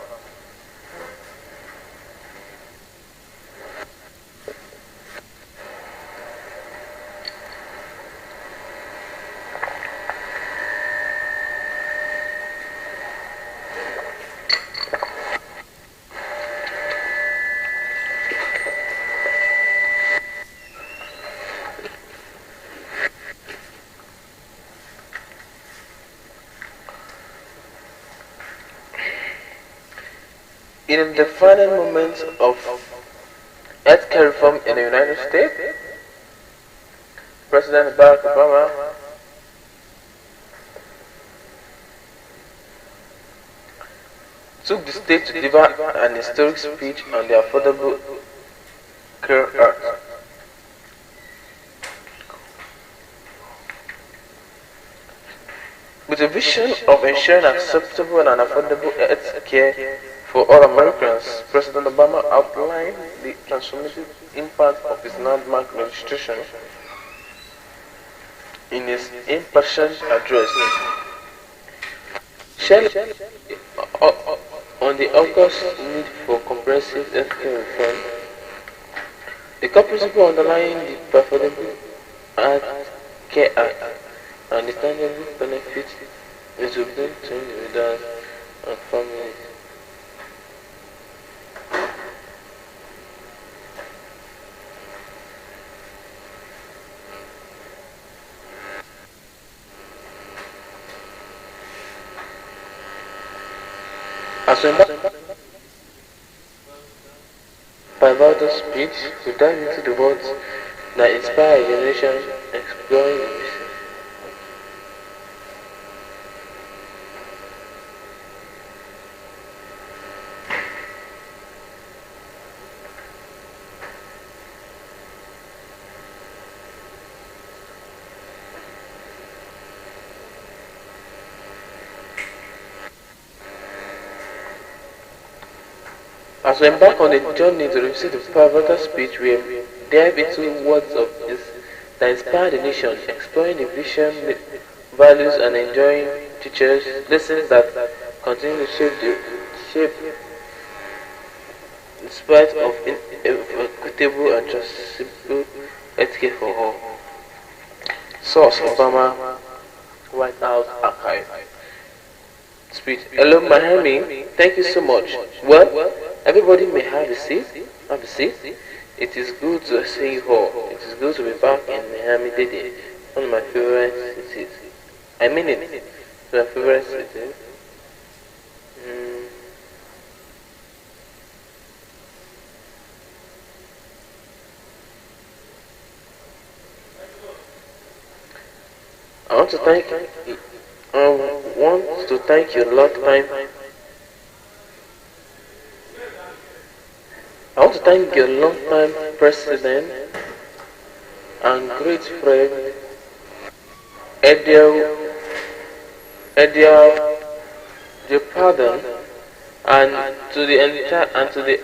In the final moments of healthcare reform in the United States, President Barack Obama took the stage to deliver an historic speech on the Affordable Care Act. With a vision of ensuring acceptable and affordable health care for all Americans, President Obama outlined the transformative impact of his landmark legislation in his impassioned address. On the August need for comprehensive healthcare reform, the core principle underlying the Affordable Care Act and the tangible benefits it will bring to individuals and families. As we embark by about the speech, we dive into the words that inspire a generation exploring the mission. As we embark on a journey to receive the pivotal speech, we dive into words of this that inspire the nation, exploring the vision, values, and enjoying teachers, lessons that continue to shape in spite of equitable and accessible healthcare for all. Source: Obama White House Archive. Speech. Hello, Mahami. Thank you so much. Well, everybody may have a seat. Have a seat. It is good to see you all. It is good to be back in Miami Dade, one of my favorite cities. I mean it. My favorite cities. Mm. I want to thank. Want to thank your long time. I want to thank your long-time president and great friend, Ediel Jepadon, and to the entire and to the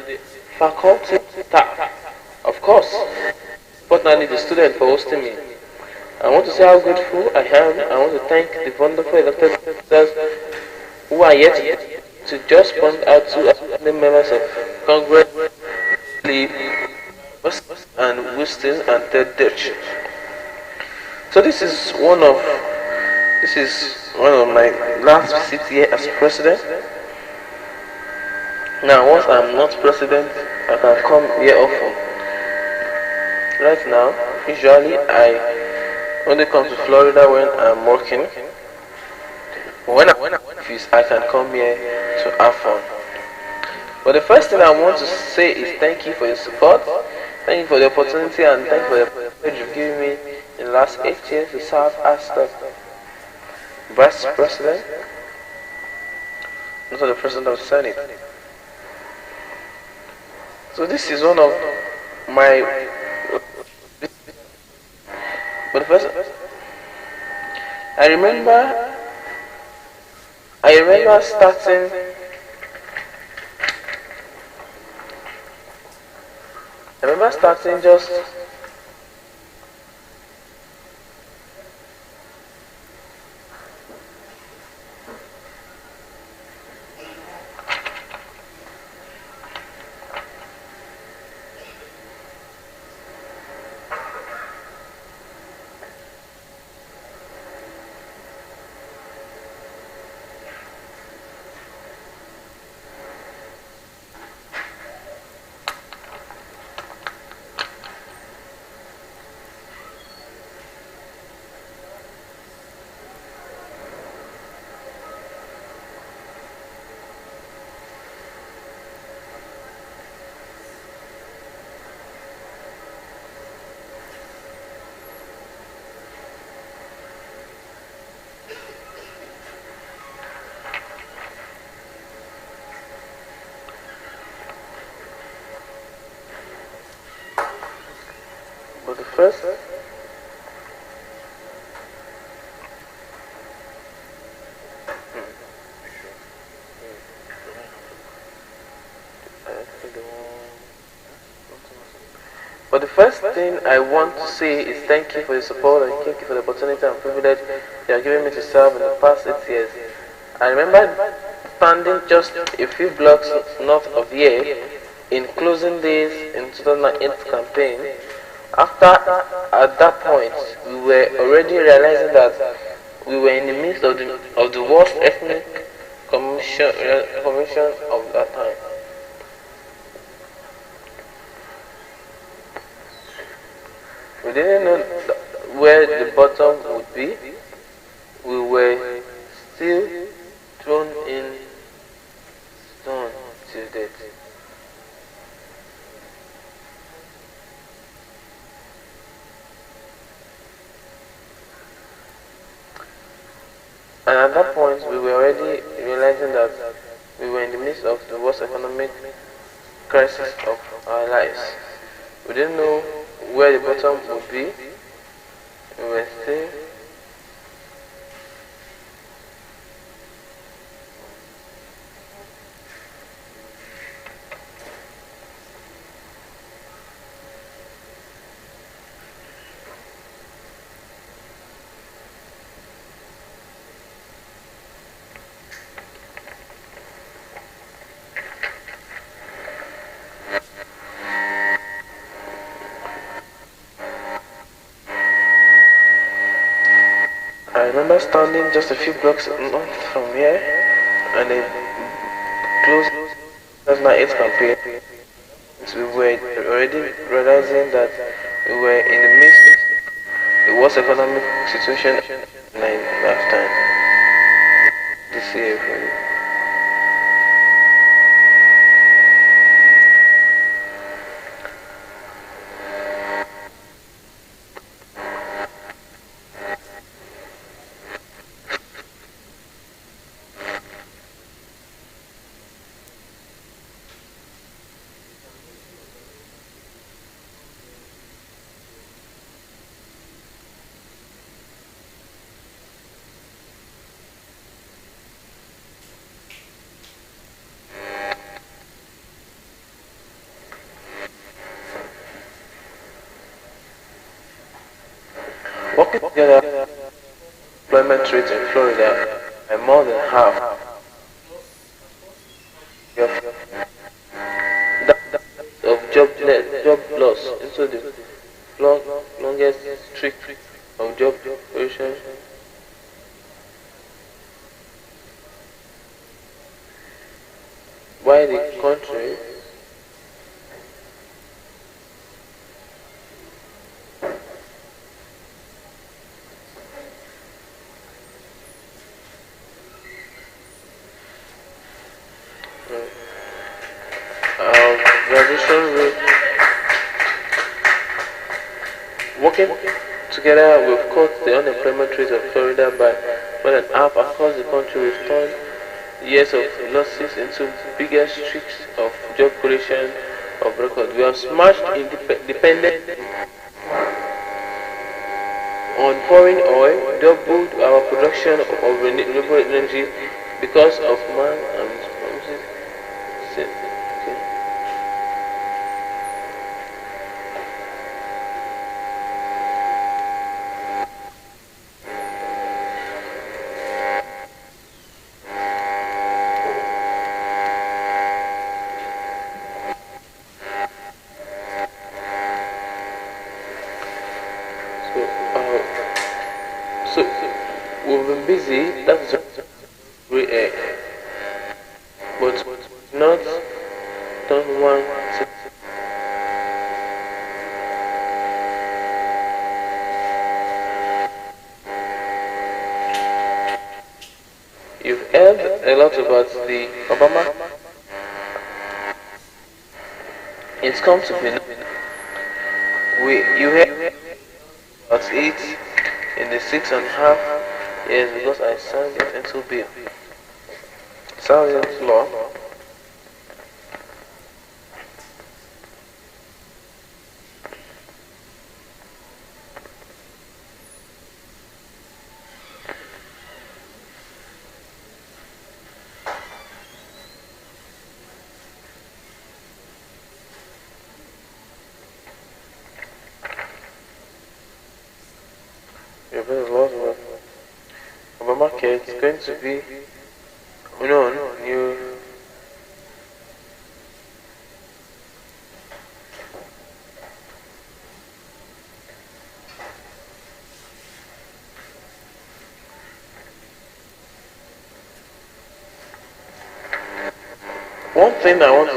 faculty staff, of course, personally the student for hosting me. I want to say how grateful I am. I want to thank the wonderful elected officers who are yet to just point out two outstanding members of Congress, Lee and Winston and Ted Dutch. So this is one of my last visits here as president. Now, once I'm not president, I can come here often. Right now, usually I only come to Florida when I'm working. When I'm office, I can come here to have fun. But the first thing I want to say is thank you for your support, thank you for the opportunity, and thank you for the privilege you've given me in the last 8 years to serve as the Vice President, not the President of the Senate. So this is one of my. But first, I remember starting. I remember starting just but the first. But the first thing I want to say is thank you for your support and thank you for the opportunity and privilege you have given me to serve in the past 8 years. I remember standing just a few blocks north of here in closing days in 2008 campaign. After, at that point, we were already realizing that we were in the midst of the worst ethnic commission of that time. We didn't know where the bottom would be. We were still thrown in stone till death. And at that point, we were already realizing that we were in the midst of the worst economic crisis of our lives. We didn't know where the bottom would be. We were still I remember standing just a few blocks north from here and a close 2008 campaign. We were already realizing that we were in the midst of the worst economic situation in my lifetime this year. Really. Working together, employment rate in Florida by more than half. Of job loss into the longest streak of job creation. Why the country graduation rate. Working together, we've cut the unemployment rate of Florida by more than half across the country. We've turned years of losses into bigger streaks of job creation of record. We have smashed dependent on foreign oil, doubled our production of renewable energy because of man and promises. So we've been busy, that's but not done one. You've heard a lot about the Obama. It's come to be known. You heard about it in the 6.5 years because I signed it into bill. Signed into law. You've heard a lot about Obamacare. It's going to be new. One thing I want to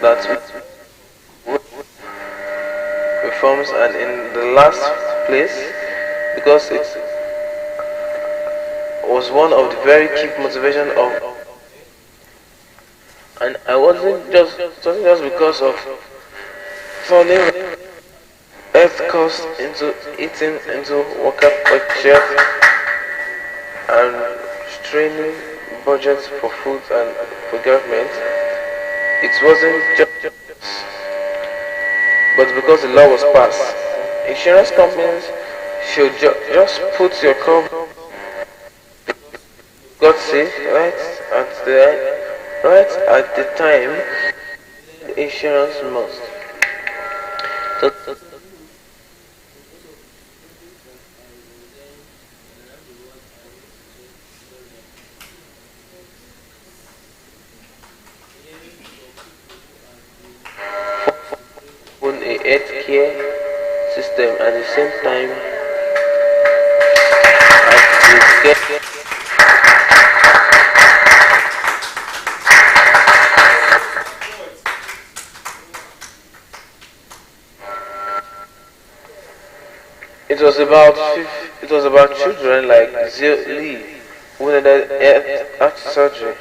that reforms and in the last place because it was one of the very key motivation of, and I wasn't just because of falling health costs into eating into worker purchase and straining budgets for food and for government. It wasn't just, but because the law was passed, insurance companies should just put your cover. God say right at the time, insurance must. So, own a healthcare system at the same time as they get. It was about children like Zio Lee who needed heart surgery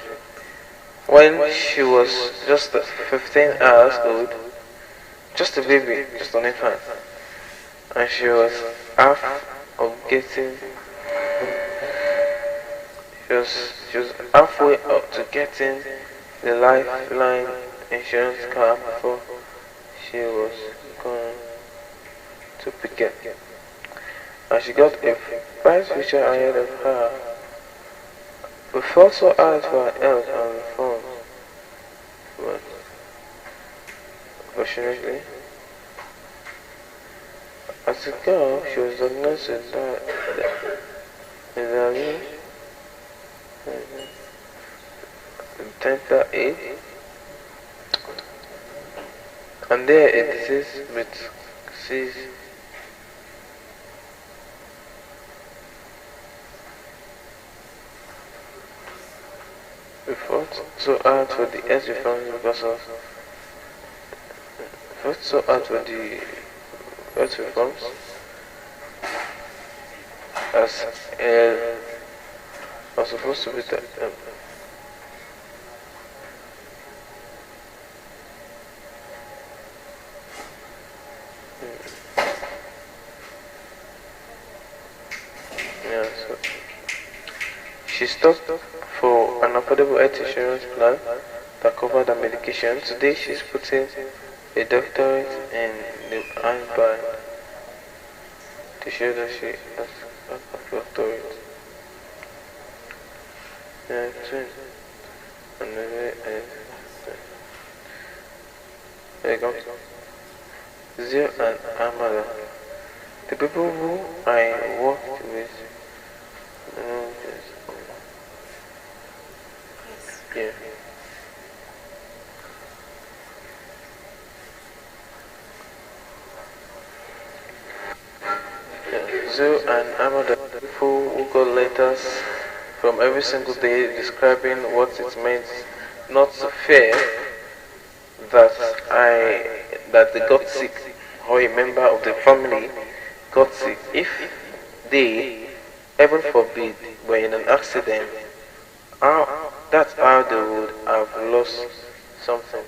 when she was just 15 hours old, just a baby, just an infant, and she was half of getting. She was halfway up to getting the lifeline insurance card before she was going to pick it. And she got a bright future ahead of her. We felt so hard for her health on the phone, but fortunately, as a girl, she was diagnosed with Tenta A, and there a disease with disease. We fought so hard for the health reforms because of fought so hard for the health reforms as was supposed to be the yeah, so she stopped for an affordable health insurance plan that covered her medication. Today she's putting a doctorate in the handbag to show that she has a doctorate. Yeah, twin. And there you go. Zio and Amada. The people who I worked with, yeah. Zio and Amada, people who got letters from every single day describing what it meant not fair that they got sick or a member of the family got sick. If they, heaven forbid, were in an accident, that's how they would have lost something.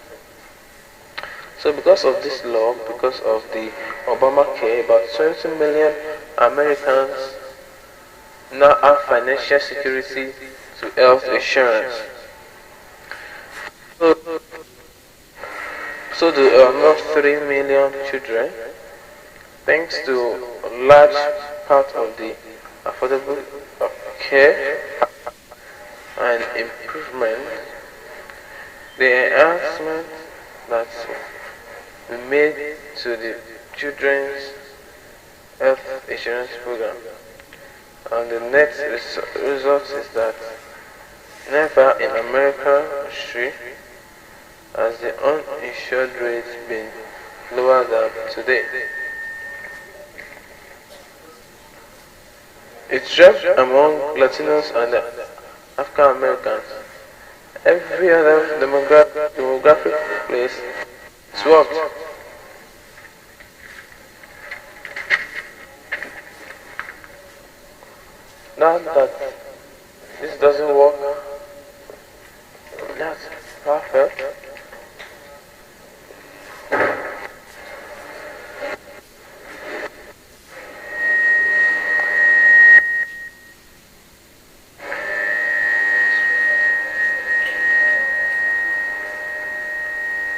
So because of this law, because of the Obamacare, about 20 million Americans now have financial security to health insurance. So do almost 3 million children, thanks to a large part of the affordable care and improvement, the enhancement that we made to the children's health insurance program. And the net result is that never in American history has the uninsured rate been lower than today. It dropped among Latinos and African Americans. Every other demographic place swapped. Not that this doesn't work, that's perfect.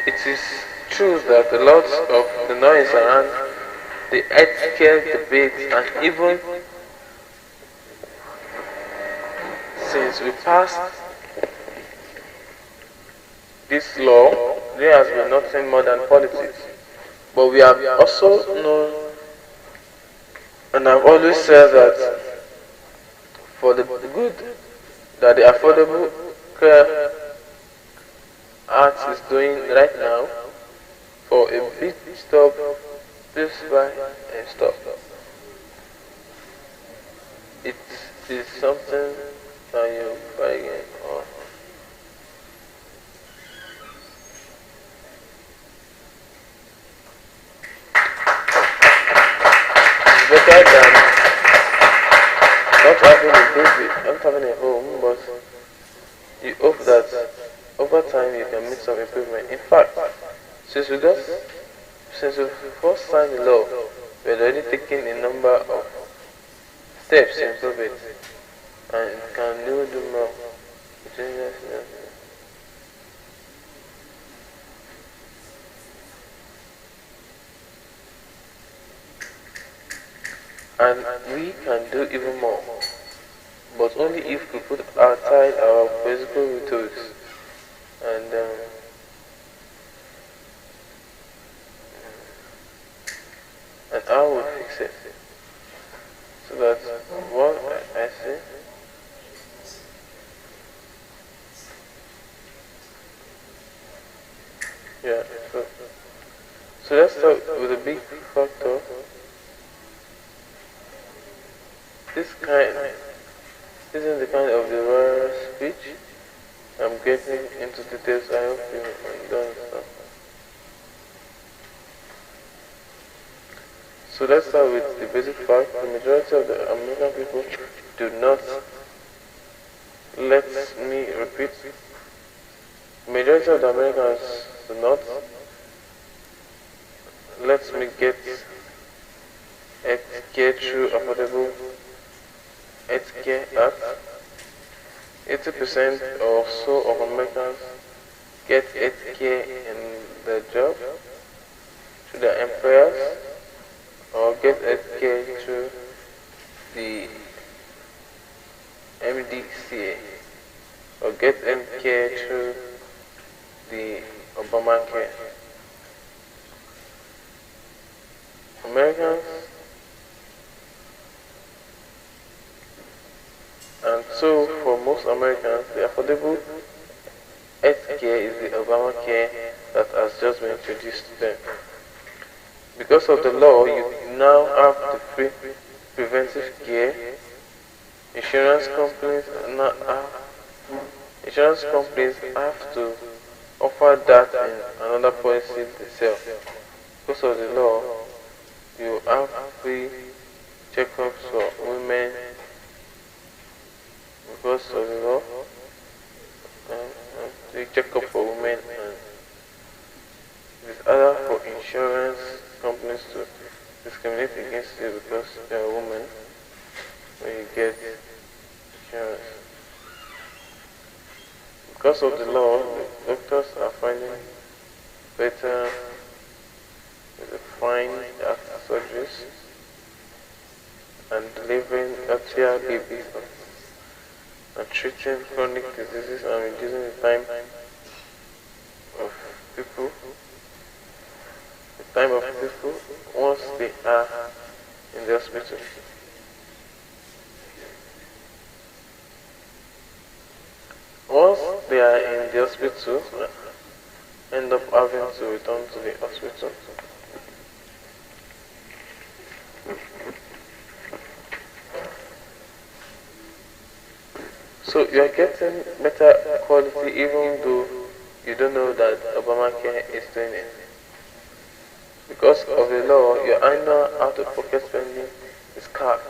it is true that a lot of the noise around the healthcare debate, and even since we passed this law, there has been nothing more than politics. But we have also known, and I've always said that for the good that the Affordable Care Act is doing right now, for a big stop, this buy and stop. It is something that you buy again. Or it's better than not having a baby, not having a home, but you hope that over time you can make some improvement. In fact, since we first signed the law, we had already taken a number of steps to improve it, and can do more. And we can do even more, but only if we put aside our physical methods and I will fix it. So that what I see. Yeah, so let's start with a big factor. This isn't the kind of the rare speech. I'm getting into details. I hope you understand. So let's start with the basic fact. The majority of the American people do not, let me repeat, the majority of the Americans do not, let me get healthcare through affordable healthcare act. 80% or so of Americans get healthcare in their job, through their employers, or get healthcare through the MDCA, or get healthcare through the Obamacare. Americans, and so for most Americans, the affordable healthcare is the Obamacare that has just been introduced to them. Because of the law, you now have the free preventive care. Insurance companies have to offer that in another policy themselves. Because of the law, you have free checkups for women. Because of the law, free checkup for women, and it's other for insurance companies to discriminate against you because you're a woman when you get insurance. Because of the law, the doctors are finding better with the fine after surgeries and delivering healthier babies and treating chronic diseases and reducing the time of people once they are in the hospital. Once they are in the hospital, end up having to return to the hospital. So you are getting better quality even though you don't know that Obamacare is doing it. Because of the law, your annual out-of-pocket spending is capped.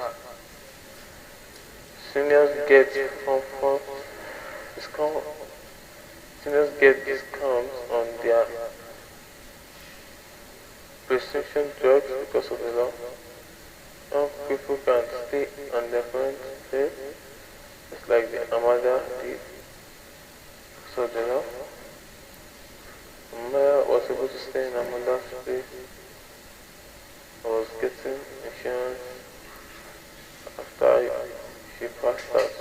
Seniors get discounts on their prescription drugs because of the law. Some people can stay on their current pay, just like the Amada did because of the law. Maya was able to stay in her mother's place. I was getting insurance after she passed out,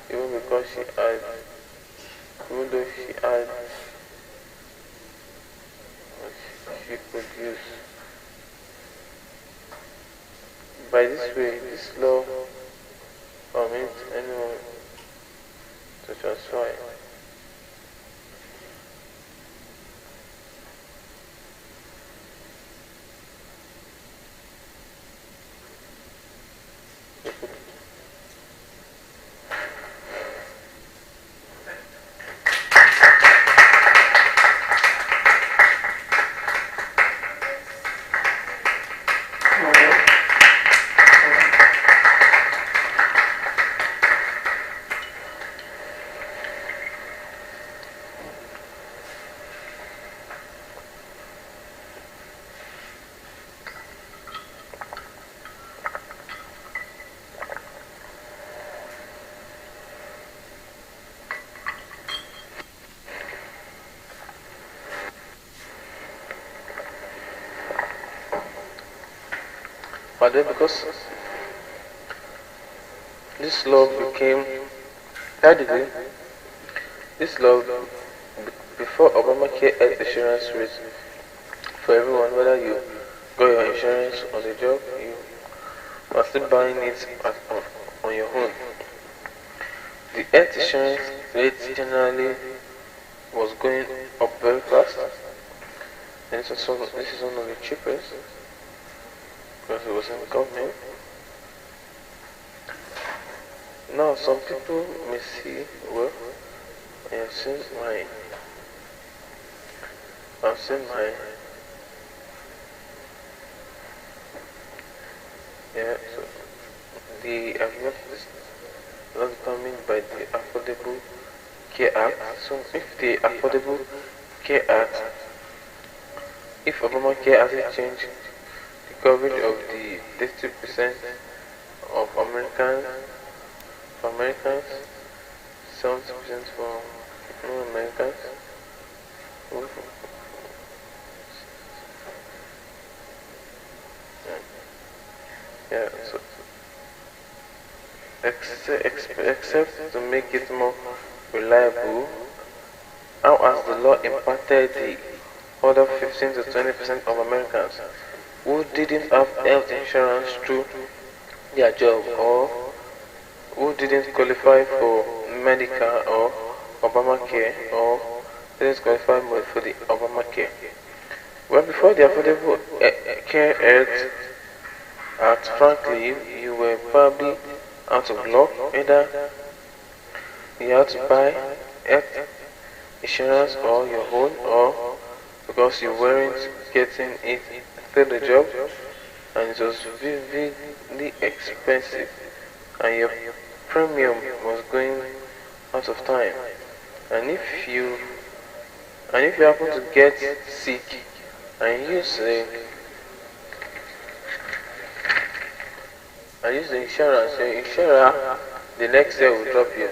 even because even though she had, she could use. By this way, this law permits anyone to transfer it. But then because this law became, how did it? This law, before Obamacare health insurance rate for everyone, whether you got your insurance on the job, you are still buying it on your own. The health insurance rate generally was going up very fast, and this is one of the cheapest because it was in the government. Now some people may see, well, I've seen my yeah, so the not determined by the Affordable Care Act. So if the Affordable Care Act, if Obamacare hasn't changed the coverage of the 30% of Americans, 70% for non-Americans, yeah, so except to make it more reliable, how has the law impacted the other 15 to 20% of Americans who didn't have health insurance through their job, or who didn't qualify for Medicare or Obamacare, or didn't qualify for the Obamacare? Well, before the Affordable Care Act, frankly, you were probably out of luck. Either you had to buy health insurance or your own, or because you weren't getting it through the job and it was vividly expensive and your premium was going out of time. And if you happen to get sick and use the insurance, your insurer the next year will drop you.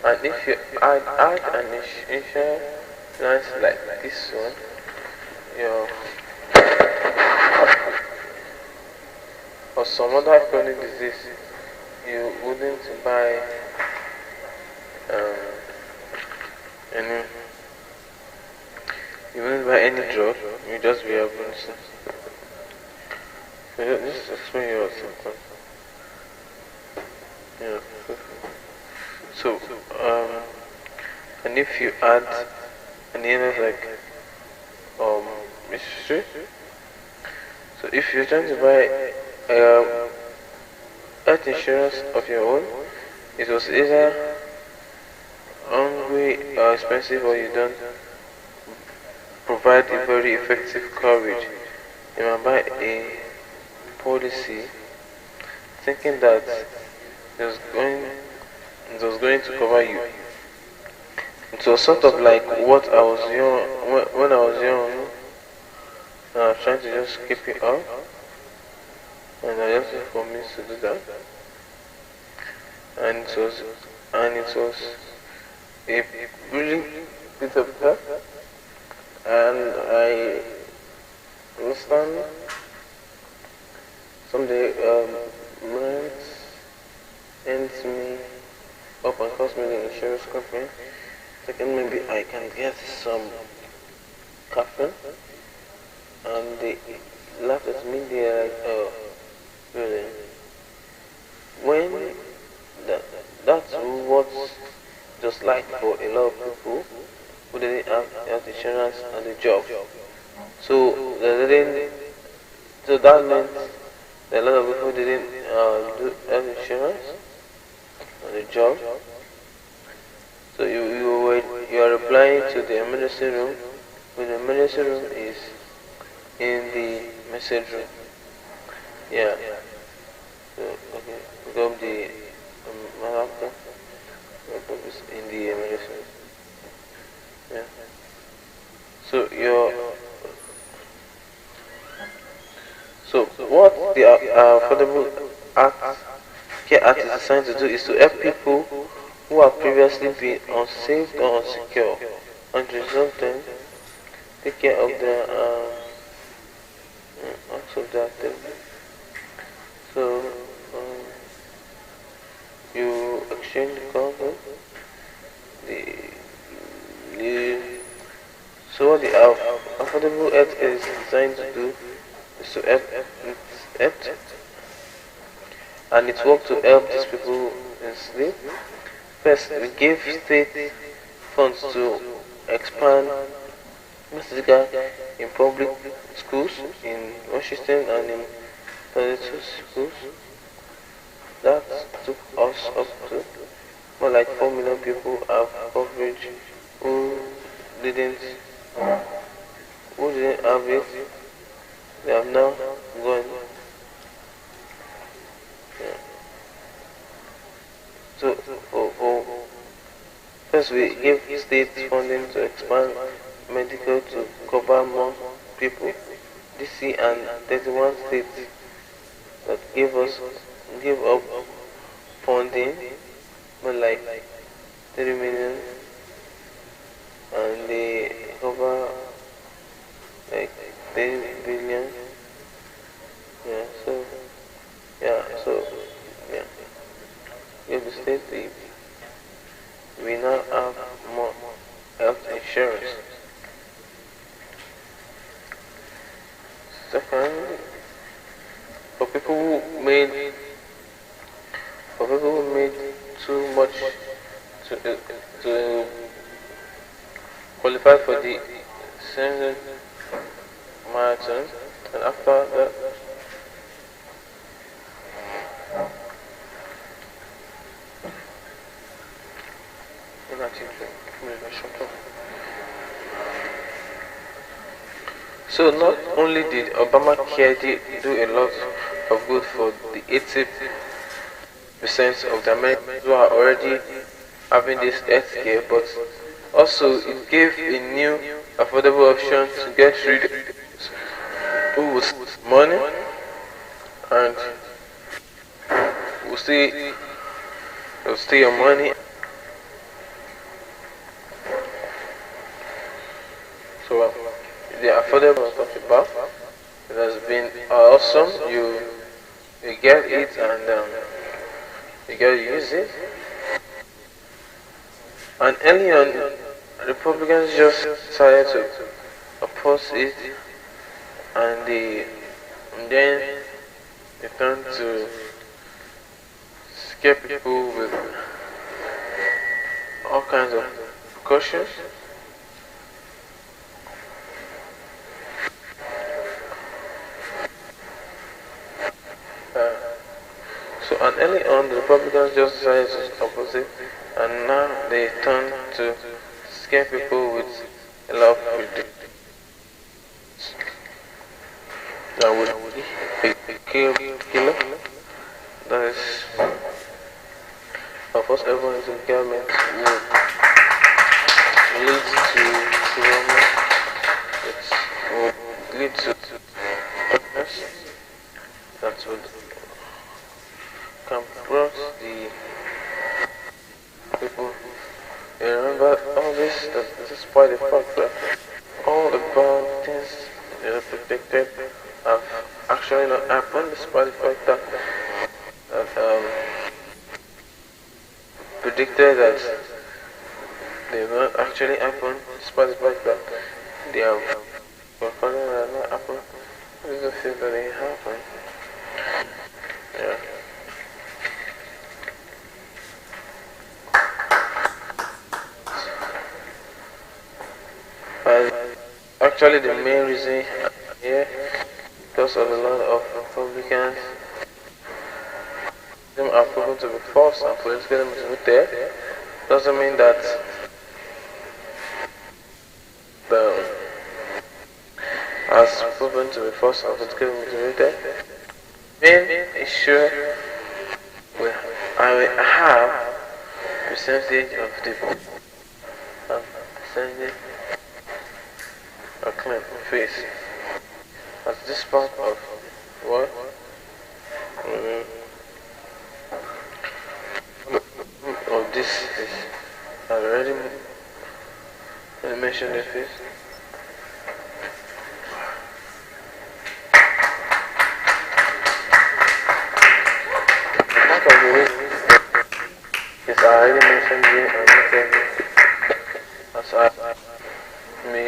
And if you add an insurance like this one, your or some other chronic disease, you wouldn't buy any. You wouldn't buy any drug. You just be able to. Just explain your symptoms. Yeah. So, and if you add an illness like history, so if you're trying to buy health insurance of your own, it was either hungry or expensive, or you don't provide a very effective coverage. You might buy a policy thinking that it was going to cover you. It was sort of like what I was young, when I was young, and I was trying to just keep it up, and I just for me to do that, and it was a really bit of help. I Second, maybe I can get some caffeine. And they laughed at me. They're like, oh, really? When that, that's what's just like for a lot of people who didn't have health insurance and a job. So they didn't. So that meant that a lot of people didn't do health insurance and a job. So you are applying to the emergency room. When the emergency room is in the message room. Yeah. So okay, pick up the my laptop. Laptop is in the emergency room. Yeah. So what the affordable act care act is designed to do is to help people who have previously been unsafe or unsecure and to result them take care of their acts of their activity. So you exchange the content. The so what the affordable health is designed to do is to help and it works to help these people in sleep. First, we give state funds to expand Mastika in public schools in Washington and in 32 schools. That took us up to more like 4 million people have coverage who didn't have it. They have now gone. Yeah. So first we give state funding to expand medical to cover more people. DC and 31 states that give up funding, but like 3 million, and they cover like 10 billion. Yeah, so yeah, give the state we now have more health insurance. Second, for people who made too much to qualify for the same marathon, and after that, so not only did Obamacare do a lot of good for the 80% of the Americans who are already having this health care, but also it gave a new affordable option to get rid of who was money and will steal your money. So the affordable I'm talking about, it has been awesome. You get it and you get to use it. And early on, Republicans just decided to oppose it, and then they turned to scare people with all kinds of precautions. So and early on the Republicans just decided to oppose it, and now they turn to scare people with a lot of predictions that would be a killer. That is, of course, everyone into the government will lead to government. It will lead to progress that would compress the people. You remember all this, despite the fact that all the bad things that are predicted have actually not happened, despite the fact that predicted that They have not actually happened, despite the fact that they have recorded that not happened. I just feel that they happen. Yeah. And actually the main reason here, because of a lot of Republicans, them are proven to be false and politically motivated, doesn't mean that the has proven to be false and politically motivated. Main issue we I have percentage of the percentage of clean face as this part of what of this is I already mentioned the face. Part of the reason is I already mentioned here and as I may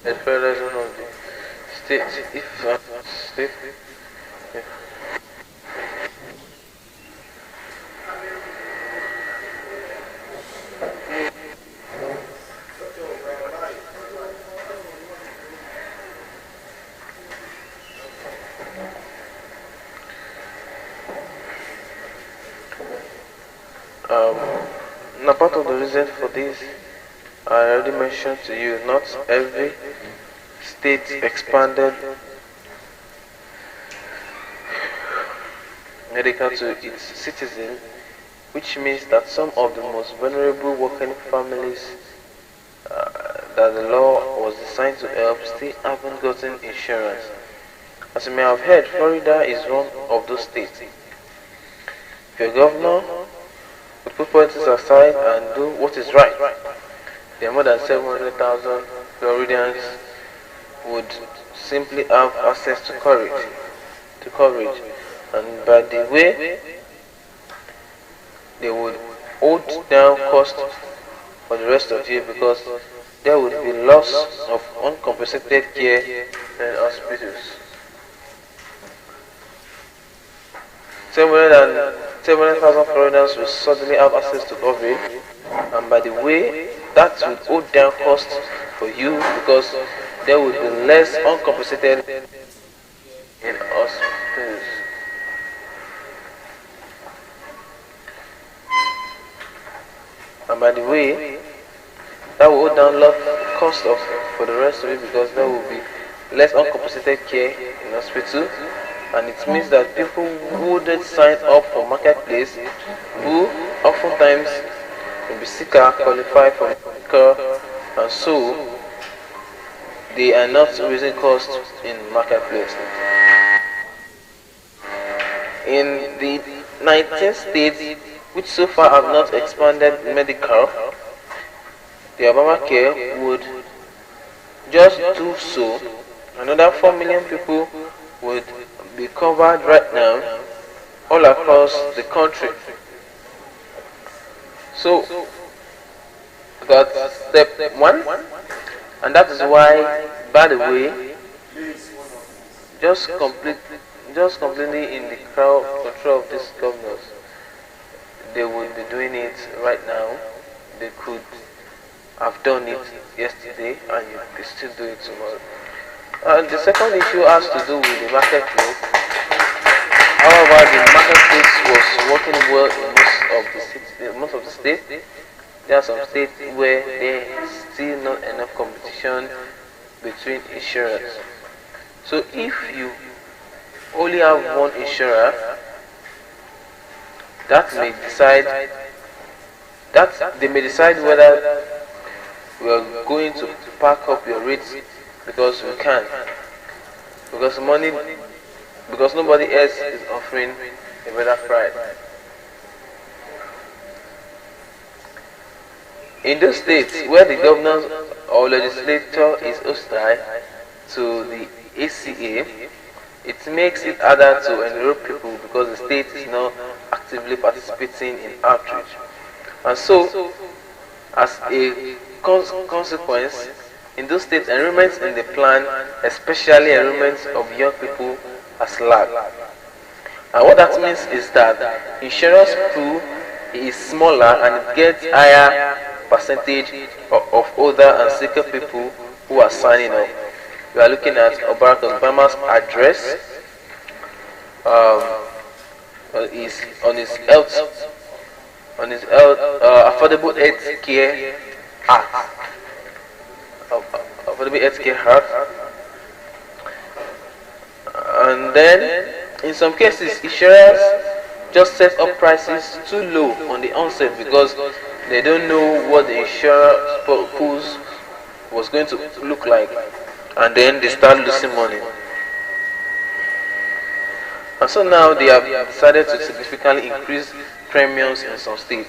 a federalism of the state if state yeah. Now part of the reason for this, I already mentioned to you, not every state expanded medical to its citizens, which means that some of the most vulnerable working families that the law was designed to help still haven't gotten insurance. As you may have heard, Florida is one of those states. If your governor would put politics aside and do what is right, there are more than 700,000 Floridians would simply have access to coverage. And by the way, they would hold down cost for the rest of the year because there would be loss of uncompensated care in hospitals. 700,000 Floridians will suddenly have access to coverage, and by the way, that would hold down costs for you because there would be less uncompensated in hospitals. And by the way, that will hold down lot cost of for the rest of it because there will be less uncompensated care in hospital, and it means that people who wouldn't sign up for marketplace, who oftentimes will be sicker, qualify for care, and so they are not raising costs in marketplace. In the 19 states which so far have not expanded medical, the Obamacare would just do so. Another 4 million people would be covered right now all across the country. So that's step one, and that is why, by the way, just completely in the control of these governors, they would be doing it right now. They could have done it yesterday and you could still do it tomorrow. And the second issue has to do with the marketplace. However, the marketplace was working well in most of the states. There are some states where there is still not enough competition between insurers. So if you only have one insurer, they may decide whether we are going to pack up your rates because we can, because nobody else is offering a better price. In those states where the governor or legislature is hostile to the ACA, it makes it harder to enroll people because the state is now actively participating in outreach. And so, As a consequence, in those states, enrollments in the plan, especially enrollments of young people, has lagged. And what that means is that insurance pool is smaller and it gets higher percentage of older and sicker people who are signing up. We are looking at Barack Obama's address on his Affordable Health Care Act. Affordable Health Care Act. And then, in some cases, insurers just set up prices too low on the onset because they don't know what the insurance pools was going to look like, and then they start losing money. And so now they have decided to significantly increase premiums in some states.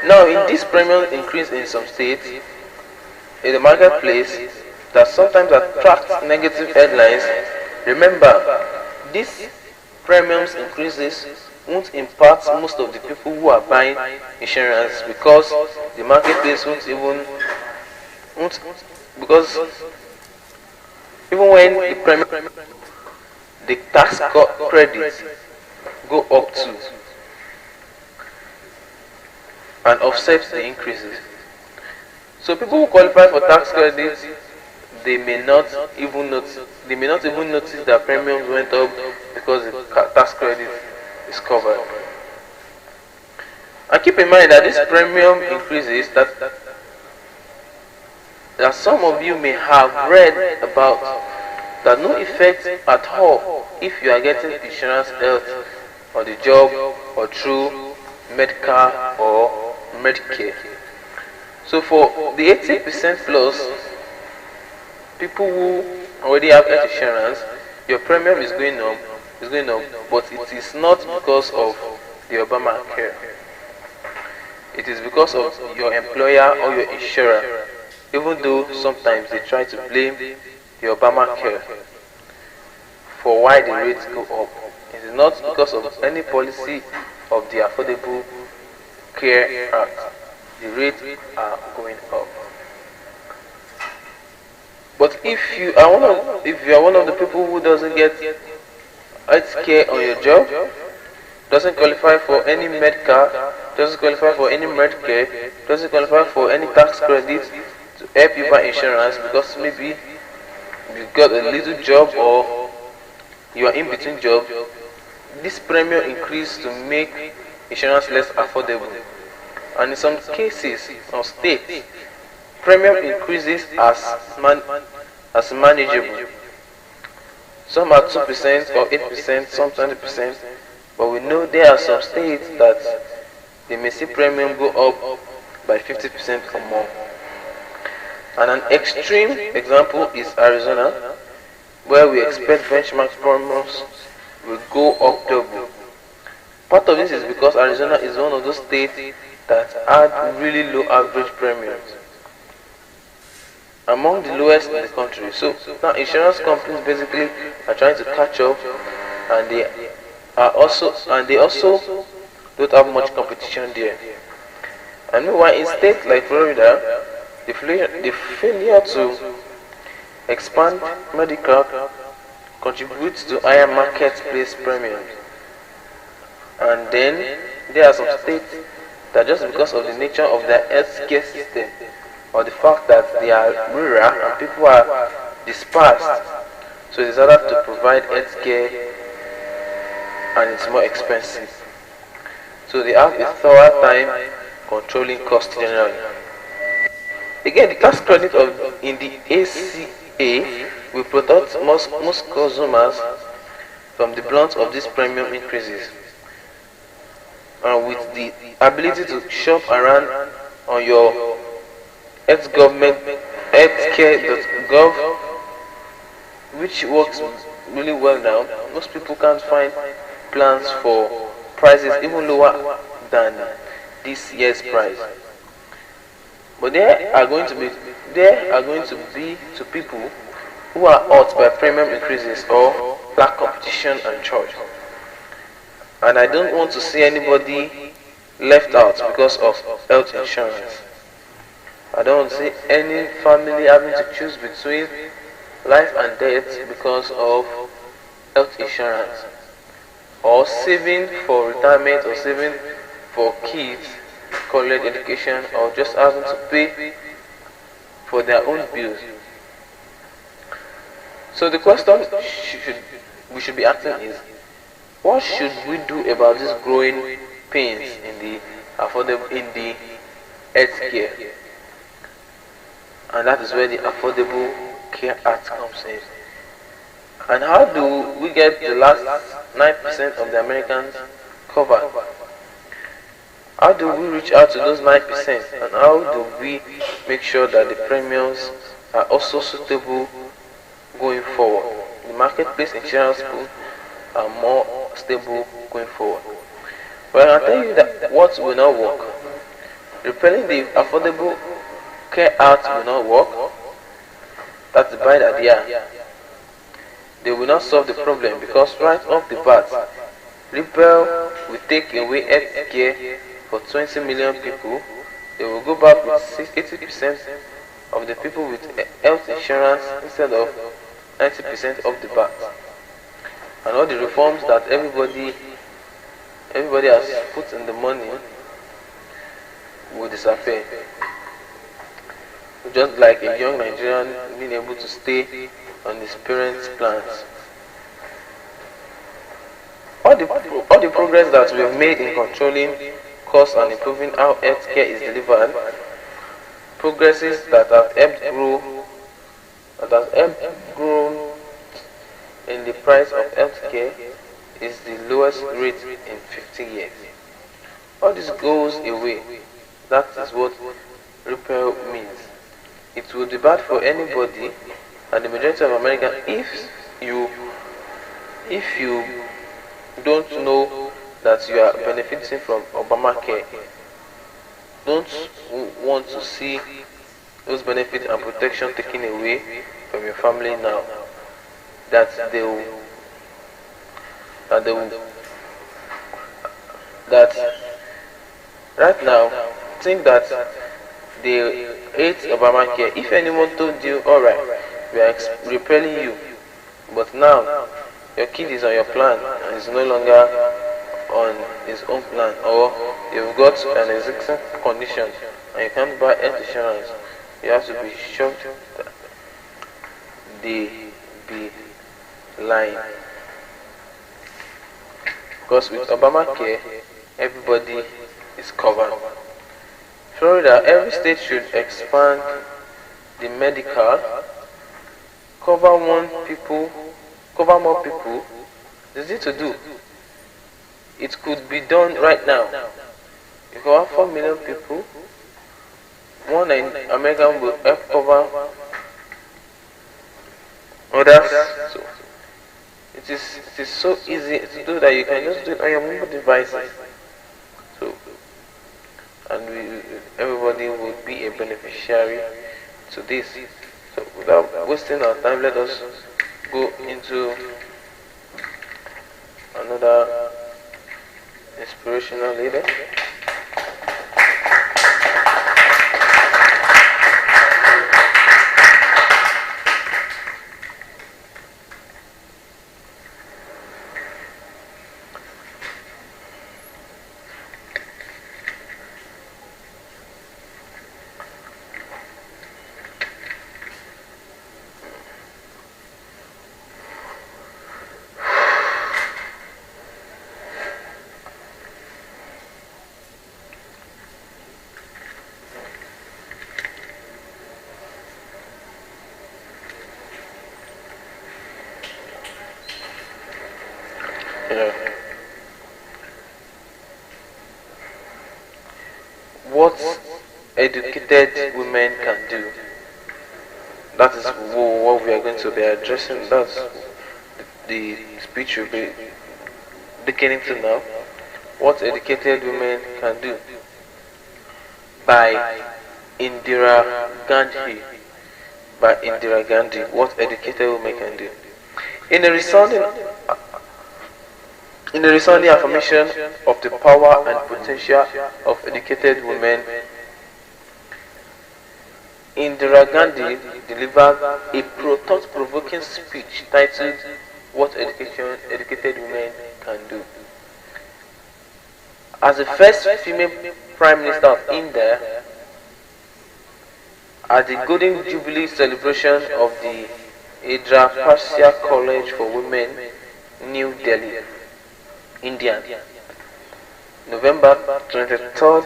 Now, in this premium increase in some states, in the marketplace that sometimes attracts negative headlines, remember, these premiums increases won't impact most of the people who are buying insurance because the marketplace because even when the tax credits go up to and offset the increases. So people who qualify for tax credits, they may not even notice that premiums went up because the tax credit is covered. And keep in mind that this premium increases that some of you may have read about, that no effect at all if you are getting insurance, health, or the job, or through medical or Medicare. So for the 80% plus people who already have health insurance, your premium is going up, but it is not because of the Obamacare. It is because of your employer or your insurer, even though sometimes they try to blame the Obamacare for why the rates go up. It is not because of any policy of the Affordable Care Act. The rates are going up. But if you are one of the people who doesn't get health care on your job, doesn't qualify for any medical, doesn't qualify for any Medicare, doesn't qualify for any tax credits to help you buy insurance because maybe you got a little job or you are in between jobs, this premium increase to make insurance less affordable. And in some cases, some states, premium increases as manageable. Some are 2% or 8%, some 20%, but we know there are some states that they may see premium go up by 50% or more. And an extreme example is Arizona, where we expect benchmark premiums will go up double. Part of this is because Arizona is one of those states that had really low average premiums, among the lowest in the country. So now insurance companies basically are trying to catch up, and they also don't have much competition there. And meanwhile, in states like Florida, the failure to expand medical contributes to higher marketplace premiums. And then there are some states that just because of the nature of their healthcare system, or the fact that they are rural and people are dispersed, so it's harder to provide healthcare and it's more expensive. So they have a thorough time controlling costs generally. Again, the tax credit in the ACA will protect most consumers from the brunt of these premium increases. And with the ability to shop around on your healthcare.gov, which works really well now, most people can't find plans for prices even lower than this year's price. But there are going to be to people who are hurt by premium increases or lack competition and choice. And I don't want to see anybody left out because of health insurance. I don't want to see any family having to choose between life and death because of health insurance, or saving for retirement, or saving for kids college education, or just having to pay for their own bills. So the question we should be asking is, what should we do about these growing pains in the health care? And that is where the Affordable Care Act comes in. And how do we get the last 9% of the Americans covered? How do we reach out to those 9%? And how do we make sure that the premiums are also suitable going forward? The marketplace insurance pools are more stable going forward. But I'll tell you that what will not work. Repealing the Affordable Care Act will not work. That's the bad idea. They will not solve the problem, because right off the bat, repeal will take away health care for 20 million people. They will go back with 80% of the people with health insurance instead of 90% of the bat. And all the reforms that everybody has put in the money will disappear. Just like a young Nigerian being able to stay on his parents' plans. All the progress that we have made in controlling costs and improving how healthcare is delivered, progresses that have helped grow in the price of healthcare, is the lowest rate in 50 years. All this goes away. That is what repeal means. It will be bad for anybody, and the majority of Americans, if you don't know that you are benefiting from Obamacare, don't want to see those benefits and protection taken away from your family now, that right now think that they hate Obamacare. If anyone told you, alright, we are repelling you, but now your kid is on your plan and is no longer on his own plan, or you've got an existing condition and you can't buy health insurance, you have to be shocked that they be lying. Because with Obamacare, everybody is covered. Florida, every state should expand the medical, cover more people. There's it to do. It could be done right now. If you have 4 million people, one American will help cover others. So it is so easy to do that you can just do it on your mobile devices. So, and everybody would be a beneficiary to this. So without wasting our time, let us go into another inspirational leader. What educated women can do. That is what we are going to be addressing. That's the speech will be beginning to now. What educated women can do. By Indira Gandhi. By Indira Gandhi. What educated women can do. In a resounding affirmation of the power and potential of educated women, Indira Gandhi delivered a thought-provoking speech titled "What Educated Women Can Do." As the first female Prime Minister of India, at the Golden Jubilee celebration of the Indira Parsia College for Women, New Delhi, India, November 23rd,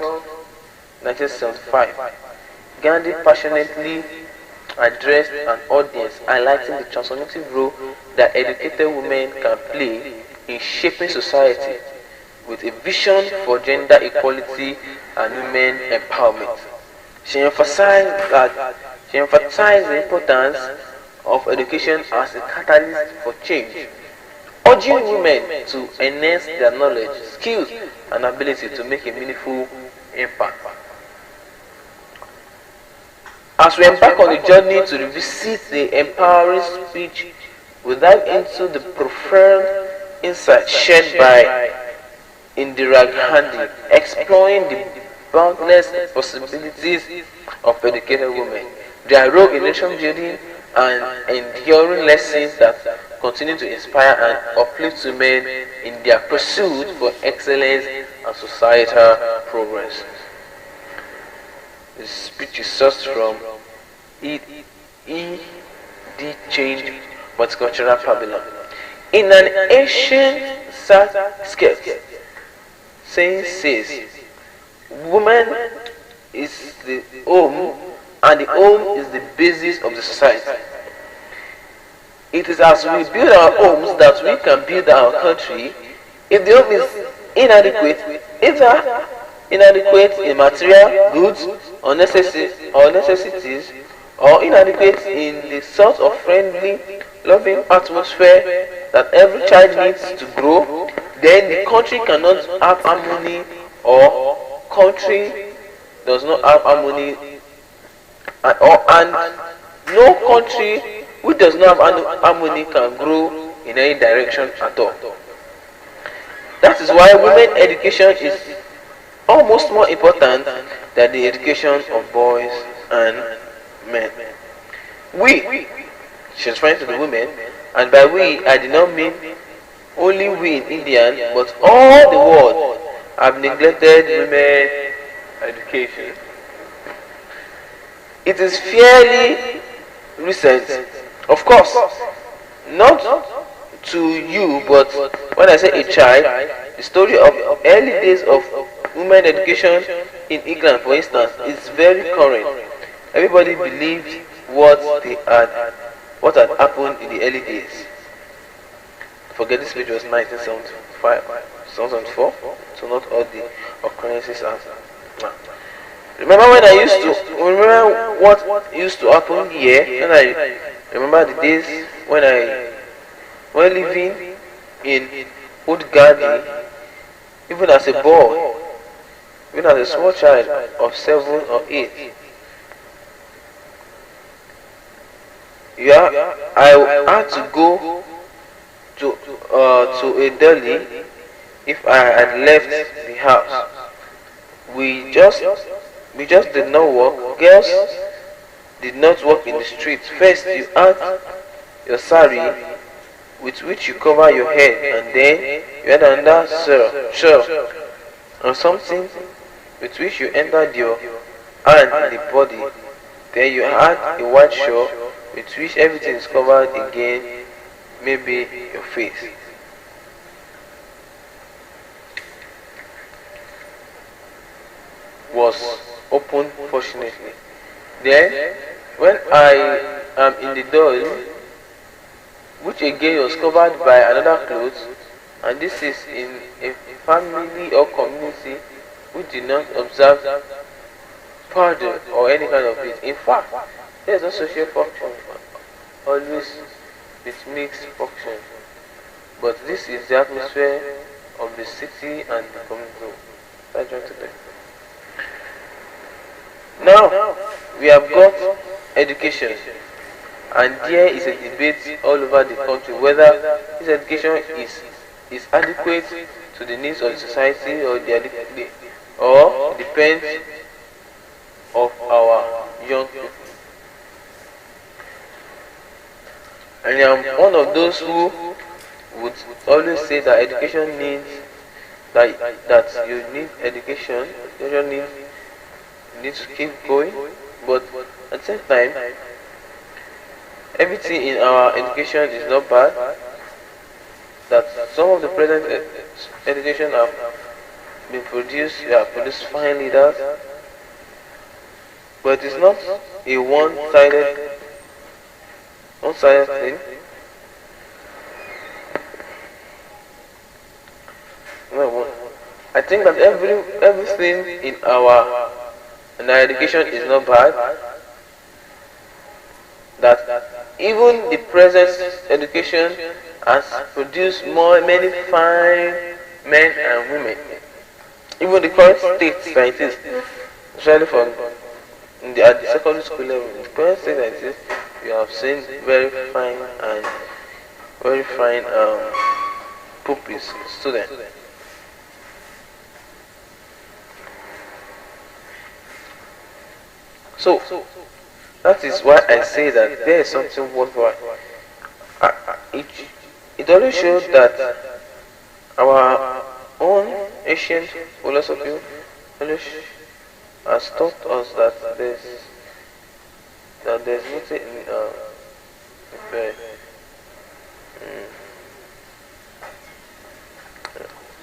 1975, Gandhi passionately addressed an audience highlighting the transformative role that educated women can play in shaping society, with a vision for gender equality and women empowerment. She emphasized the importance of education as a catalyst for change, urging women to enhance their knowledge, skills, and ability to make a meaningful impact. As we embark on the journey to revisit the empowering speech, we dive into the profound insights shared by Indira Gandhi, exploring the boundless possibilities of educated women, their role in nation building, and enduring lessons that continue to inspire and uplift women in their pursuit for excellence and societal progress. This speech is sourced from E.D. Change Multicultural Pavilion. In an ancient Sanskrit saying says, woman is the home and the home is the basis of the society. It is as we build our homes that we can build our country. If the home is inadequate, either inadequate in material goods or necessities, or inadequate in the sort of friendly, loving atmosphere that every child needs to grow, then the country cannot have harmony, or country does not have harmony, and no country which does not have harmony can grow in any direction at all. That is why women education is almost more important than the education of boys and men. She's referring to the women, and by we I did not mean only we in India, but all the world have neglected women education. It is fairly recent, of course, not to you, but when I say a child, the story of early days of women education in England, for instance, is very current. Everybody believed what had happened in the early days. Forget this page was 1975, 2004, so not all the occurrences are. Remember what used to happen here? And I remember the days when living in Old Garden, even as a boy, even as a small child of 7 or 8. I had to go to a Delhi if I had left the house. We just did not walk. Girls did not walk in the streets. First, you had your sari with which you cover your head, and then you had another shawl or something with which you entered your hand in the body. Then you had a white shawl with which everything is covered again, maybe your face. Was open, fortunately. Then, when I am in the door, which again was covered by another cloth, and this is in a family or community which did not observe pardon or any kind of it. In fact, there is no social function, always with mixed function. But this is the atmosphere of the city and the community. I join today. Now, we have got education, and there is a debate all over the country whether this education is adequate to the needs of the society or depends of our young people. And I'm one of those who would always say that education needs that you need education. Education needs to keep going, but at the same time, everything in our education is not bad. That some of the present education have been produced, produced fine leaders, but it's not a one-sided thing. No, I think that everything in our education is not bad. That even the present education has produced many fine men and women. Even the current state scientists, especially at the secondary school level, the current state scientists, we have seen very fine and very fine pupils, students. So that is why I say that there is something worthwhile. It always shows that our own ancient philosophy always has taught us that there's nothing very,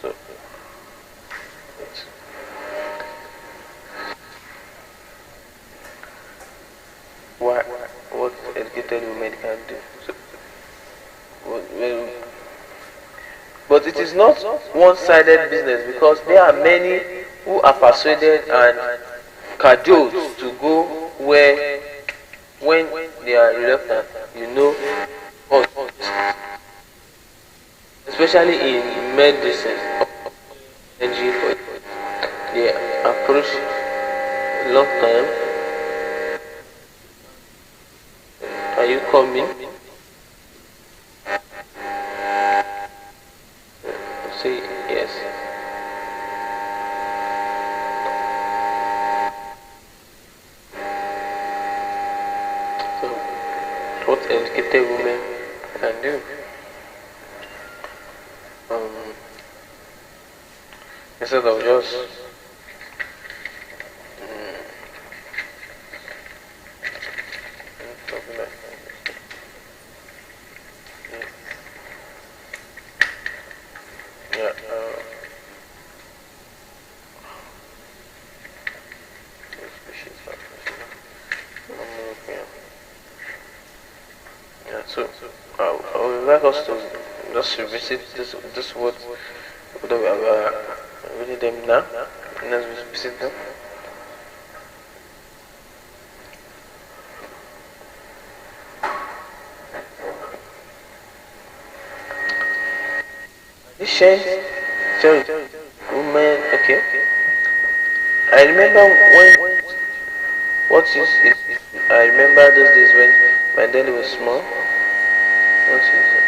so what educated women can do. So, well, but it is not one-sided business, because there are many who are persuaded and cajoled to go where when they are reluctant, especially in medicine, energy for they approach long time. Are you coming? Say yes. So, what educated women can do? Instead of just so I would like us to just revisit this word that we are reading them now. Let's revisit them. Ancient woman. Okay. I remember I remember those days when my daddy was small. What is it?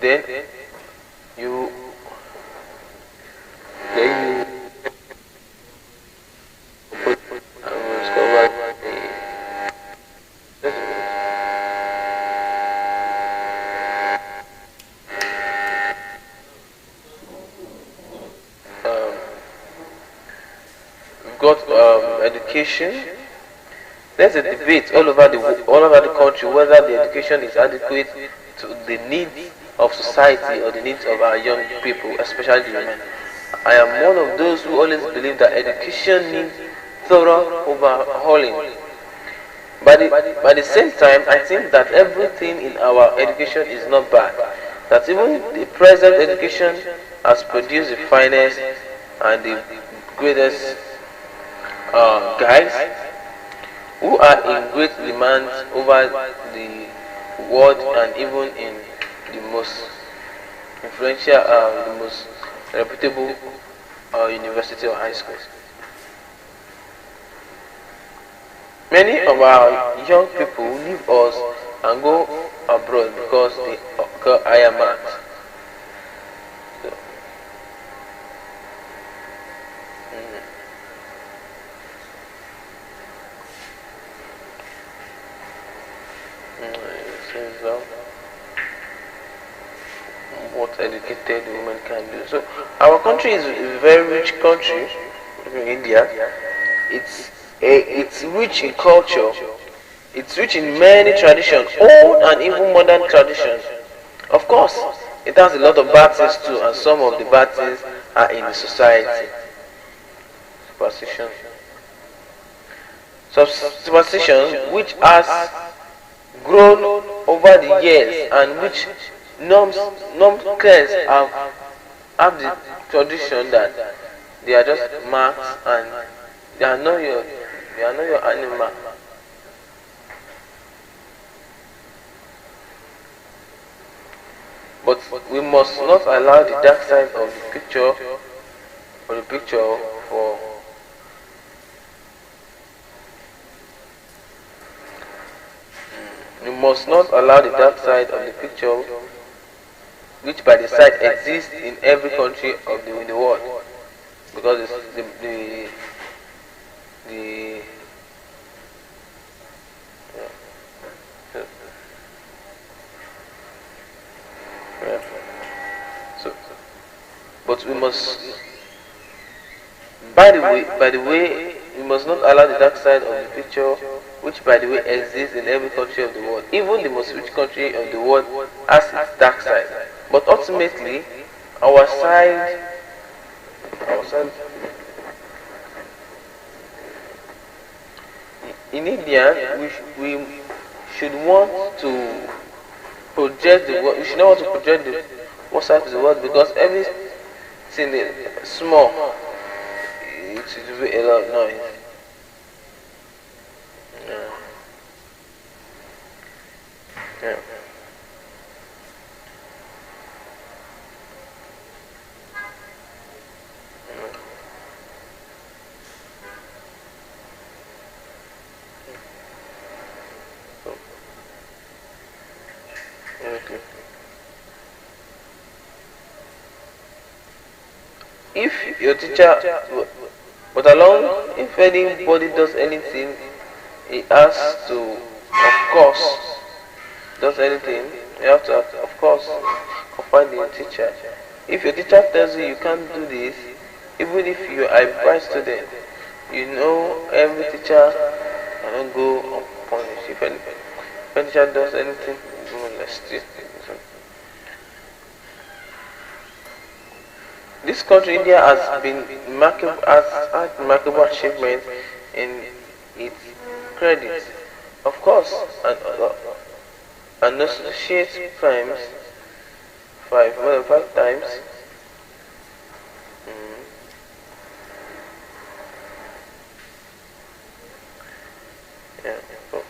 Then you put discover we've got education. There's a debate all over the country whether the education is adequate to the needs of society or the needs of our young people, especially the women. I am one of those who always believe that education needs thorough overhauling. By the same time, I think that everything in our education is not bad. That even the present education has produced the finest and the greatest guys who are in great demand over the world and even in the most influential, the most reputable university or high schools. Many of our young people leave us and go abroad because they got higher marks. So, is what educated women can do. So our country is a very rich country, India. It's rich in culture. It's rich in many traditions, old and even modern traditions. Of course, it has a lot of bad things too, and some of the bad things are in the society. Superstition. So superstition which has grown over the years and which non-clears have the tradition that they are just marks and they are not your animal. But we must not allow the dark side of the picture for we must not allow the dark side of the picture which by the side exists in every country of in the world, because it's the yeah. Yeah. So, but we must, by the way, we must not allow the dark side of the picture, which by the way exists in every country of the world. Even the most rich country of the world has its dark side. But ultimately, our side, in India, we should want to project the world. We should not want to project the one side to the world, because everything is small. It will be a lot of noise. Yeah. Yeah. Okay. If your teacher, but along, if anybody does anything, he has to, of course, does anything, you have to, of course, confide in your teacher. If your teacher tells you you can't do this, even if you are a bright student, you know every teacher cannot go unpunished. If any teacher does anything, you molest. This country, India, has been has had remarkable achievements in its credit. Of course, and associate times more than 5 times. Mm, yeah. So,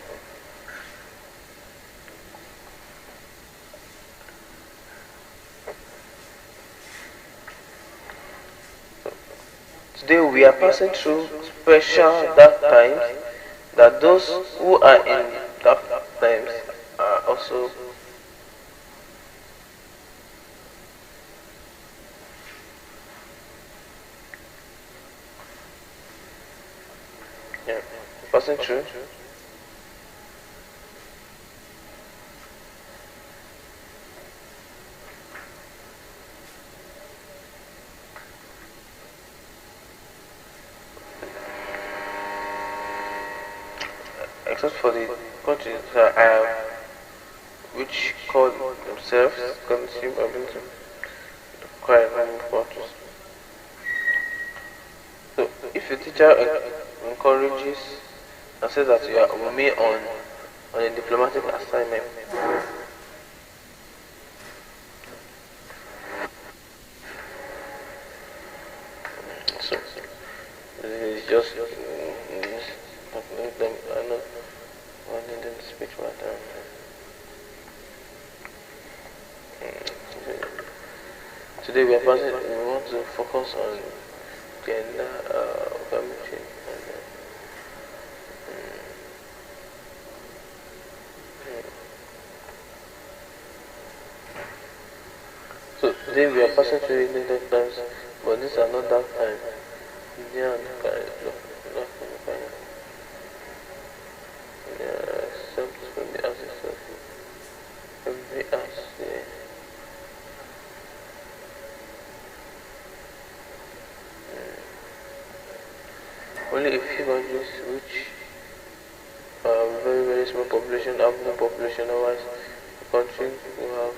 today we are passing through special dark times, that those who are in dark times are also passing through. Except for the countries that which call themselves consume to quite many countries. So if your teacher encourages and says that you are with me on a diplomatic assignment, so it's just them. I know one in the speech right now. Today we are passing. We want to focus on gender, climate change. So today we are passing through the dark times, but these are not dark times. They are except from the ancestors. only a few countries which very very small population have no population. Otherwise, the country will have.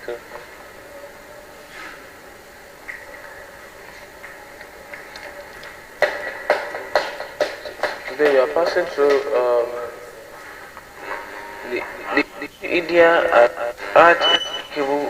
Okay. Today we are passing through the India had cable